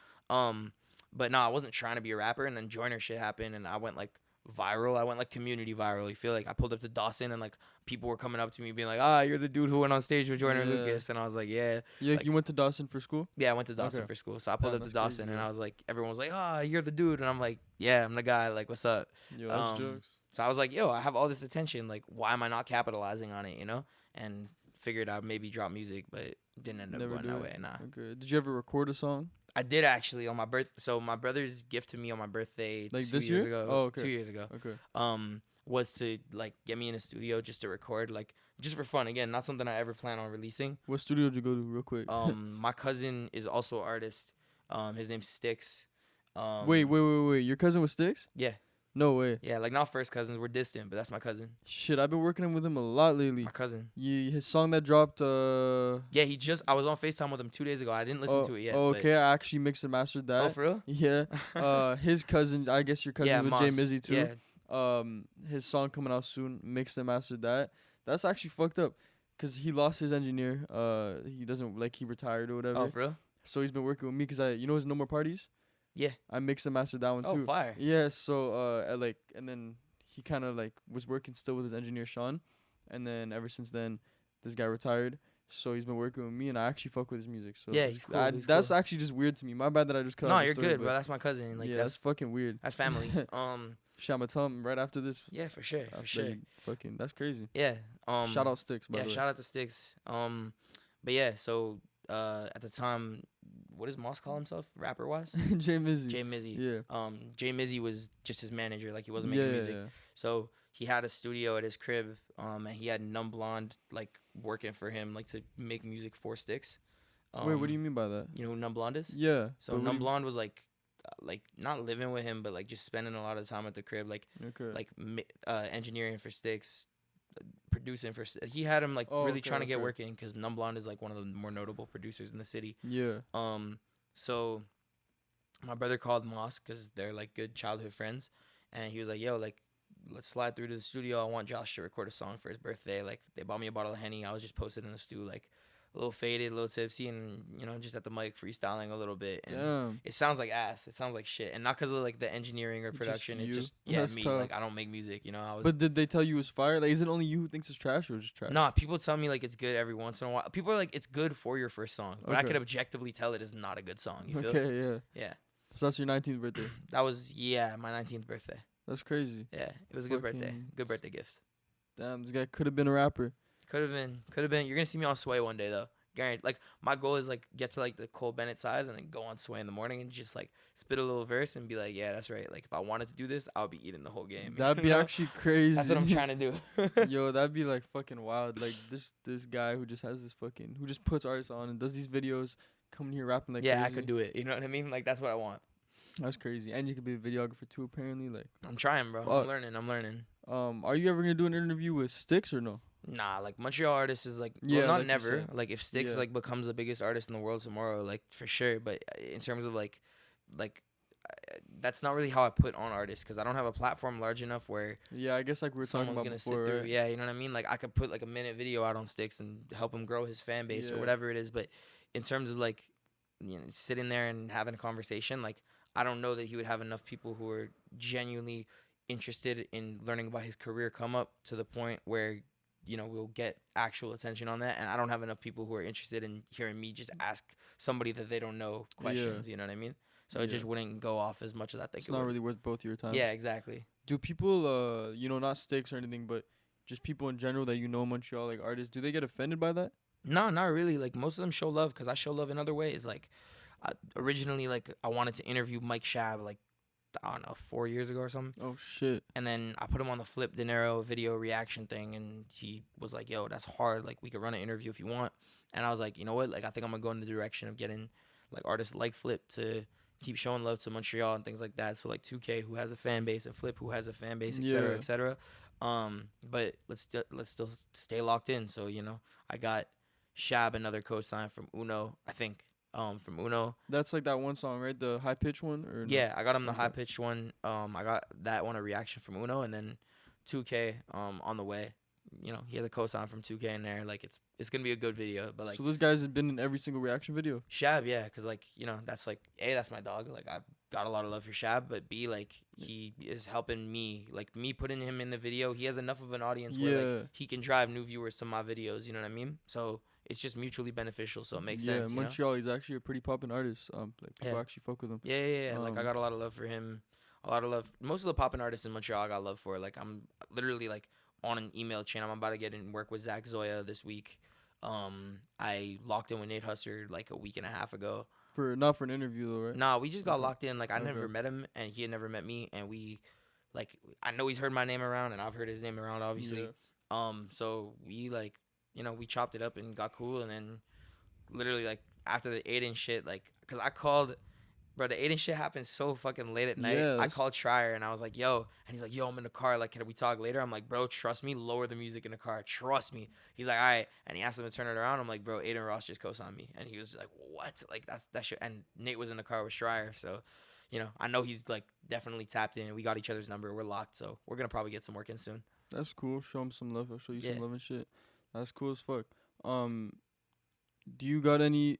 But no, I wasn't trying to be a rapper. And then Joyner shit happened, and I went like viral. I went like community viral. You feel like I pulled up to Dawson, and like people were coming up to me being like, you're the dude who went on stage with Joyner Yeah. Lucas, and I was like, yeah. Yeah, Like- you went to Dawson for school. Yeah, I went to Dawson Okay. for school. So I pulled Damn, up to that's crazy, Dawson, and yeah. I was like, everyone was like, you're the dude, and I'm like, yeah, I'm the guy. Like, what's up? Yo, that's jokes. So I was like, yo, I have all this attention. Like, why am I not capitalizing on it, you know? And figured I'd maybe drop music, but didn't end up Never going do that it. way. Nah. Okay. Did you ever record a song? I did actually on my birth. So my brother's gift to me on my birthday Like 2 this years year? ago. Oh, okay. 2 years ago. Okay. Was to like get me in a studio just to record, like just for fun. Again, not something I ever plan on releasing. What studio did you go to, real quick? My cousin is also an artist. His name's Sticks. Wait. Your cousin was Sticks? Yeah. No way. Yeah, like not first cousins. We're distant, but that's my cousin. Shit, I've been working with him a lot lately. My cousin. His song that dropped. Yeah, I was on FaceTime with him 2 days ago. I didn't listen to it yet. Oh, but- okay. I actually mixed and mastered that. Oh, for real? Yeah. His cousin. I guess your cousin Yeah, with Moss. Jay Mizzy too. Yeah. His song coming out soon. Mixed and mastered that. That's actually fucked up, cause he lost his engineer. He doesn't like he retired or whatever. Oh, for real? So he's been working with me, cause his No More Parties. Yeah. I mixed and mastered that one Oh, too. fire. Yeah. So and then he kind of like was working still with his engineer Sean, and then ever since then, this guy retired. So he's been working with me, and I actually fuck with his music. So Yeah, he's cool. that's actually just weird to me. My bad that I just cut. No, off the you're story, good, but bro. That's my cousin. Like yeah, that's that's fucking weird. that's family. Shama tell him right after this. Yeah, for sure. For after sure. you Fucking, that's crazy. Yeah. Shout out Sticks, by Yeah, the way. shout out to Sticks. But yeah, so at the time, what does Moss call himself, rapper wise? Jay Mizzy. Jay Mizzy. Yeah. Jay Mizzy was just his manager, like he wasn't making music. Yeah. So he had a studio at his crib, and he had Numb Blonde like working for him, like to make music for Sticks. Wait, what do you mean by that? You know who Numb Blonde is? Yeah. So but what Numb do you- Blonde was like not living with him, but like just spending a lot of time at the crib, like Okay. engineering for Sticks, producing for. He had him like Oh, really okay, trying to get okay. working because Numb Blonde is like one of the more notable producers in the city. Yeah. So my brother called Moss because they're like good childhood friends, and he was like, "Yo, like, let's slide through to the studio. I want Josh to record a song for his birthday." Like, they bought me a bottle of Henny. I was just posted in the stew, like, a little faded, a little tipsy, and just at the mic freestyling a little bit. And Damn. it sounds like ass. It sounds like shit, and not because of like the engineering or Just production. It's you. just That's me. tough. Like, I don't make music. I was. But did they tell you it was fire? Like, is it only you who thinks it's trash or just trash? Nah, people tell me like it's good every once in a while. People are like, it's good for your first song, but I Okay. could objectively tell it is not a good song. You feel? Okay, yeah. Yeah. So that's your 19th birthday. That was my 19th birthday. That's crazy. Yeah, it was a good birthday. Fucking Good birthday gift. Damn, this guy could have been a rapper. Could have been. You're gonna see me on Sway one day though. Guaranteed. Like, my goal is like get to like the Cole Bennett size and then go on Sway in the morning and just like spit a little verse and be like, yeah, that's right. Like, if I wanted to do this, I would be eating the whole game. That'd be actually crazy. That's what I'm trying to do. Yo, that'd be like fucking wild. Like this guy who just has this fucking who just puts artists on and does these videos, coming here rapping like yeah, crazy. I could do it. You know what I mean? Like, that's what I want. That's crazy. And you could be a videographer too, apparently. Like, I'm trying, bro. Fuck. I'm learning. Are you ever gonna do an interview with Styx or no? Nah, like Montreal artists is like, Yeah, well, not like you never. said. Like, if Styx Yeah. like becomes the biggest artist in the world tomorrow, like, for sure. But in terms of like that's not really how I put on artists, because I don't have a platform large enough where Yeah, I guess like we were talking someone's about gonna before, sit through. right? Yeah, you know what I mean. Like, I could put like a minute video out on Styx and help him grow his fan base or Yeah. whatever it is. But in terms of like, sitting there and having a conversation, like, I don't know that he would have enough people who are genuinely interested in learning about his career come up to the point where we'll get actual attention on that. And I don't have enough people who are interested in hearing me just ask somebody that they don't know questions. You know what I mean? So it Yeah. just wouldn't go off as much as I think It's it not would. really worth both your time. Yeah, exactly. Do people, not Styx or anything, but just people in general that you know in Montreal, like artists, do they get offended by that? No, not really. Like, most of them show love because I show love in other ways. Like, originally, like, I wanted to interview Mike Shab, like, I don't know, 4 years ago or something. Oh shit. And then I put him on the Flipp Dinero video reaction thing, and he was like, yo, that's hard. Like, we could run an interview if you want. And I was like, you know what? Like, I think I'm going to go in the direction of getting, like, artists like Flipp to keep showing love to Montreal and things like that. So, like, 2K, who has a fan base, and Flipp, who has a fan base, et cetera, Yeah. et cetera. But let's still stay locked in. So, I got Shab, another co-sign from Uno, I think. From Uno. That's like that one song, right? The high pitch one, or no? Yeah, I got him the Okay. high pitched one. I got that one, a reaction from Uno, and then 2K on the way. He has a cosign from 2K in there. Like, it's gonna be a good video. But like, So those guys have been in every single reaction video. Shab, yeah, because like, that's like, A, that's my dog. Like, I got a lot of love for Shab, but B, like, he is helping me. Like, me putting him in the video, he has enough of an audience where Yeah. like he can drive new viewers to my videos. You know what I mean? So it's just mutually beneficial. So it makes sense. Yeah, Montreal, he's actually a pretty poppin' artist. Like people Yeah. actually fuck with him. Yeah. Like, I Um, got a lot of love for him. A lot of love. Most of the poppin' artists in Montreal, I got love for. Like, I'm literally like on an email chain. I'm about to get in work with Zach Zoya this week. I locked in with Nate Husser like a week and a half ago. Not for an interview though, right? Nah, we just got Okay. locked in. Like, I never Okay. met him, and he had never met me, and we, like, I know he's heard my name around, and I've heard his name around, obviously. Yeah. So we like, we chopped it up and got cool, and then literally like after the Aiden shit, like, cause I called, bro, the Aiden shit happened so fucking late at night. Yeah, I that's- called Trier and I was like, yo, and he's like, yo, I'm in the car. Like, can we talk later? I'm like, bro, trust me, lower the music in the car. Trust me. He's like, all right. And he asked him to turn it around. I'm like, bro, Aiden Ross just co-signed me. And he was like, what? Like, that shit. And Nate was in the car with Schreier. So, I know he's like definitely tapped in. We got each other's number. We're locked. So we're going to probably get some work in soon. That's cool. Show him some love. I'll show you Yeah. some love and shit. That's cool as fuck. Do you got anything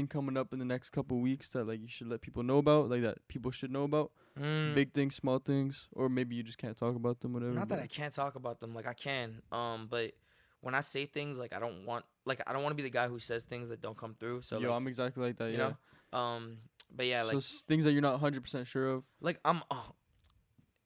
coming up in the next couple weeks that like you should let people know about, like that people should know about? Big things, small things, or maybe you just can't talk about them, whatever. Not that but- I can't talk about them. Like, I can. But when I say things, like, I don't want to be the guy who says things that don't come through. So Yo, like, I'm exactly like that. you Yeah. know. But yeah, like, Things that you're not 100% sure of. like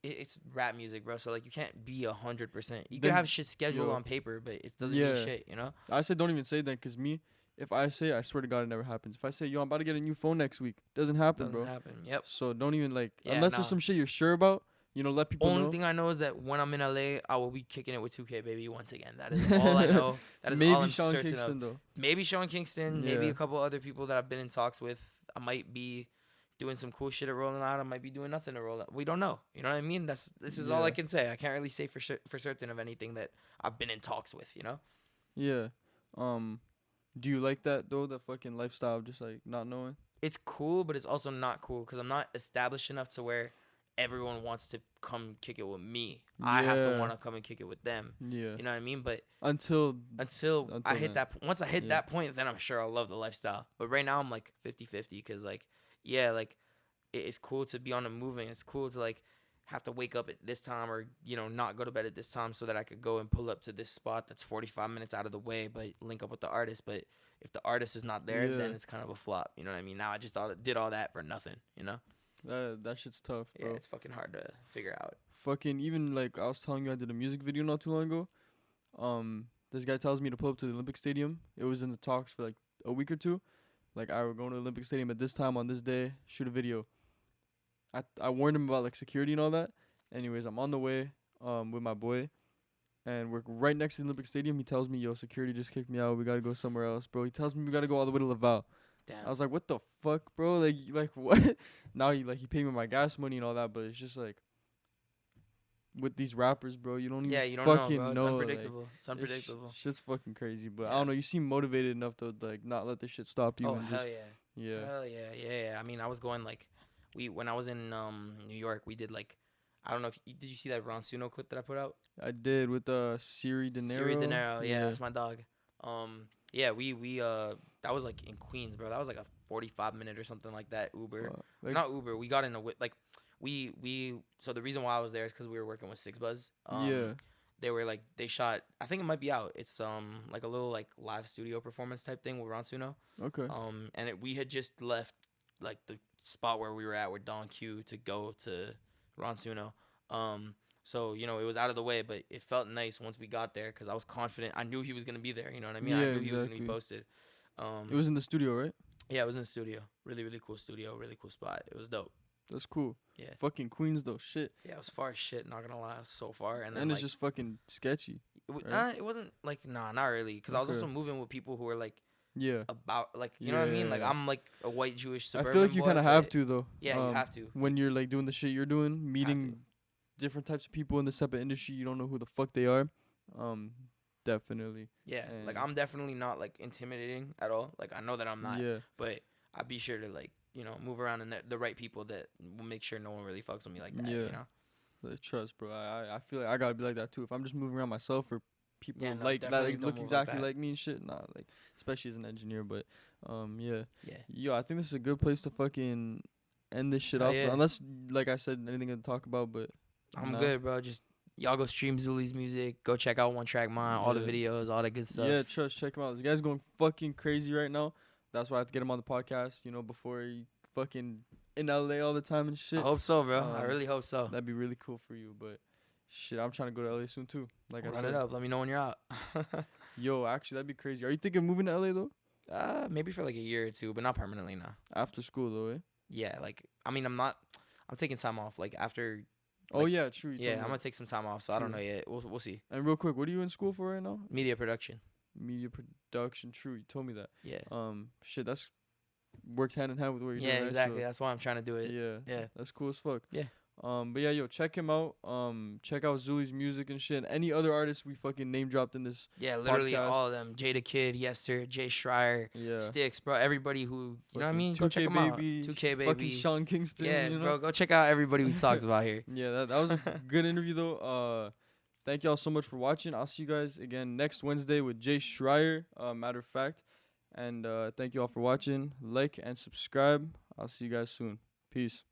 it's rap music, bro. So like, you can't be 100%. You Then- can have shit scheduled yo. on paper, but it doesn't Yeah. mean shit. You know. I said don't even say that, cause me, if I say it, I swear to God it never happens. If I say yo, I'm about to get a new phone next week, doesn't happen, Doesn't bro. happen. Yep. So don't even like Yeah, unless no. there's some shit you're sure about. Let people Only know. thing I know is that when I'm in LA, I will be kicking it with 2kbaby once again. That is all I know. That is Maybe all I'm Sean certain Kingston of. though. Maybe Sean Kingston. Maybe Yeah. a couple other people that I've been in talks with. I might be doing some cool shit at Rolling Out. I might be doing nothing at Rolling Out. We don't know. You know what I mean? This is all I Yeah. can say. I can't really say for certain of anything that I've been in talks with. You know? Yeah. Do you like that though? That fucking lifestyle of just like not knowing. it's cool, but it's also not cool because I'm not established enough to where everyone wants to come kick it with me. I have to Yeah. want to come and kick it with them. Yeah. You know what I mean? But Until until I hit then. once I hit Yeah. that point, then I'm sure I'll love the lifestyle. But right now I'm like 50-50 because like, yeah, like it's cool to be on the move and it's cool to like have to wake up at this time or, you know, not go to bed at this time so that I could go and pull up to this spot that's 45 minutes out of the way, but link up with the artist. But if the artist is not there, then Yeah. it's kind of a flop. You know what I mean? Now I just did all that for nothing, you know? that shit's tough, bro. Yeah, it's fucking hard to figure out. Fucking even like I was telling you, I did a music video not too long ago. This guy tells me to pull up to the Olympic Stadium. It was in the talks for like a week or two. Like, I would go to the Olympic Stadium at this time on this day, shoot a video. I warned him about like security and all that. Anyways, I'm on the way with my boy, and we're right next to the Olympic Stadium. He tells me, "Yo, security just kicked me out. We gotta go somewhere else, bro." He tells me we gotta go all the way to Laval. Damn. I was like, "What the fuck, bro? Like what?" Now he paid me my gas money and all that, but it's just like with these rappers, bro, you don't even You don't fucking know, bro. It's know. unpredictable. It's It's unpredictable. shit's fucking crazy, but I Yeah. don't know. You seem motivated enough to like not let this shit stop you. Oh, and hell just, yeah. yeah. Hell yeah. I mean, I was going like, when I was in New York, we did like, I don't know if did you see that Ron Suno clip that I put out? I did with Siri Dinero. Siri Dinero, yeah, that's my dog. Yeah, we that was like in Queens, bro. That was like a 45-minute or something like that Uber. Like, Not Uber. We got in a like we so the reason why I was there is because we were working with Six Buzz. yeah. They were like they shot. I think it might be out. It's like a little like live studio performance type thing with Ron Suno. Okay. And we had just left like the spot where we were at with Don Q to go to Ron Suno. So, you know, it was out of the way, but it felt nice once we got there because I was confident. I knew he was going to be there. You know what I mean? I Yeah, knew he was going to be exactly. posted. It was in the studio, right? Yeah, it was in the studio. Really, really cool studio. Really cool spot. It was dope. That's cool. Yeah. Fucking Queens though, shit. Yeah, it was far as shit, not going to lie. It was so far. And then And like, it's just fucking sketchy. it wasn't like, nah, not really. Because I was Okay. also moving with people who were like, Yeah. about, like, you know what I mean? Like, Yeah. I'm like a white Jewish suburban I feel like you boy, kind of have but- to though. Yeah, you have to. When you're like doing the shit you're doing, meeting different types of people in this type of industry, you don't know who the fuck they are. Definitely. Yeah, like And- I'm definitely not like intimidating at all. Like I know that I'm not, Yeah. but I'd be sure to like, you know, move around in the right people that will make sure no one really fucks with me like that. Yeah. You know? Like, trust, bro. I feel like I gotta be like that too. If I'm just moving around myself or people Yeah, no, like that definitely like, don't look move like exactly that. like me and shit, nah, like especially as an engineer. But yeah. Yeah. Yo, I think this is a good place to fucking end this shit Hell off. yeah. Unless, like I said, anything to talk about. But I'm nah. good, bro. Just y'all go stream Zouli's music. Go check out OneTrackMind, all the Yeah. videos, all that good stuff. Yeah, trust. Check him out. This guy's going fucking crazy right now. That's why I have to get him on the podcast. You know, before he fucking in LA all the time and shit. I hope so, bro. I Um, really hope so. That'd be really cool for you. But shit, I'm trying to go to LA soon too. Like I Run said. it up. Let me know when you're out. Yo, actually, that'd be crazy. Are you thinking of moving to LA though? Maybe for like a year or two, but not permanently now. After school though, eh? Yeah, like I mean, I'm taking time off. Like after. Oh Like, yeah, true. You Yeah, told me I'm gonna that. take some time off, so I don't True. know yet. We'll see. And real quick, what are you in school for right now? Media production. Media production. True. You told me that. Yeah. Shit, that's works hand in hand with what you're Yeah, doing. right? exactly. So, That's why I'm trying to do it. yeah. Yeah. That's cool as fuck. Yeah. But yeah, yo, check him out. Check out Zouli's music and shit. And any other artists we fucking name dropped in this. Yeah, literally Podcast. all of them. Jada Kid, Yes Sir, Jay Schreier, Yeah. Sticks, bro. Everybody who, you know what I Fucking mean? Go check them out. 2kbaby, 2kbaby. Fucking Sean Kingston. Yeah, you know? bro. Go check out everybody we talked about here. Yeah, that was a good interview though. Thank y'all so much for watching. I'll see you guys again next Wednesday with Jay Schreier. Matter of fact. And thank you all for watching. Like and subscribe. I'll see you guys soon. Peace.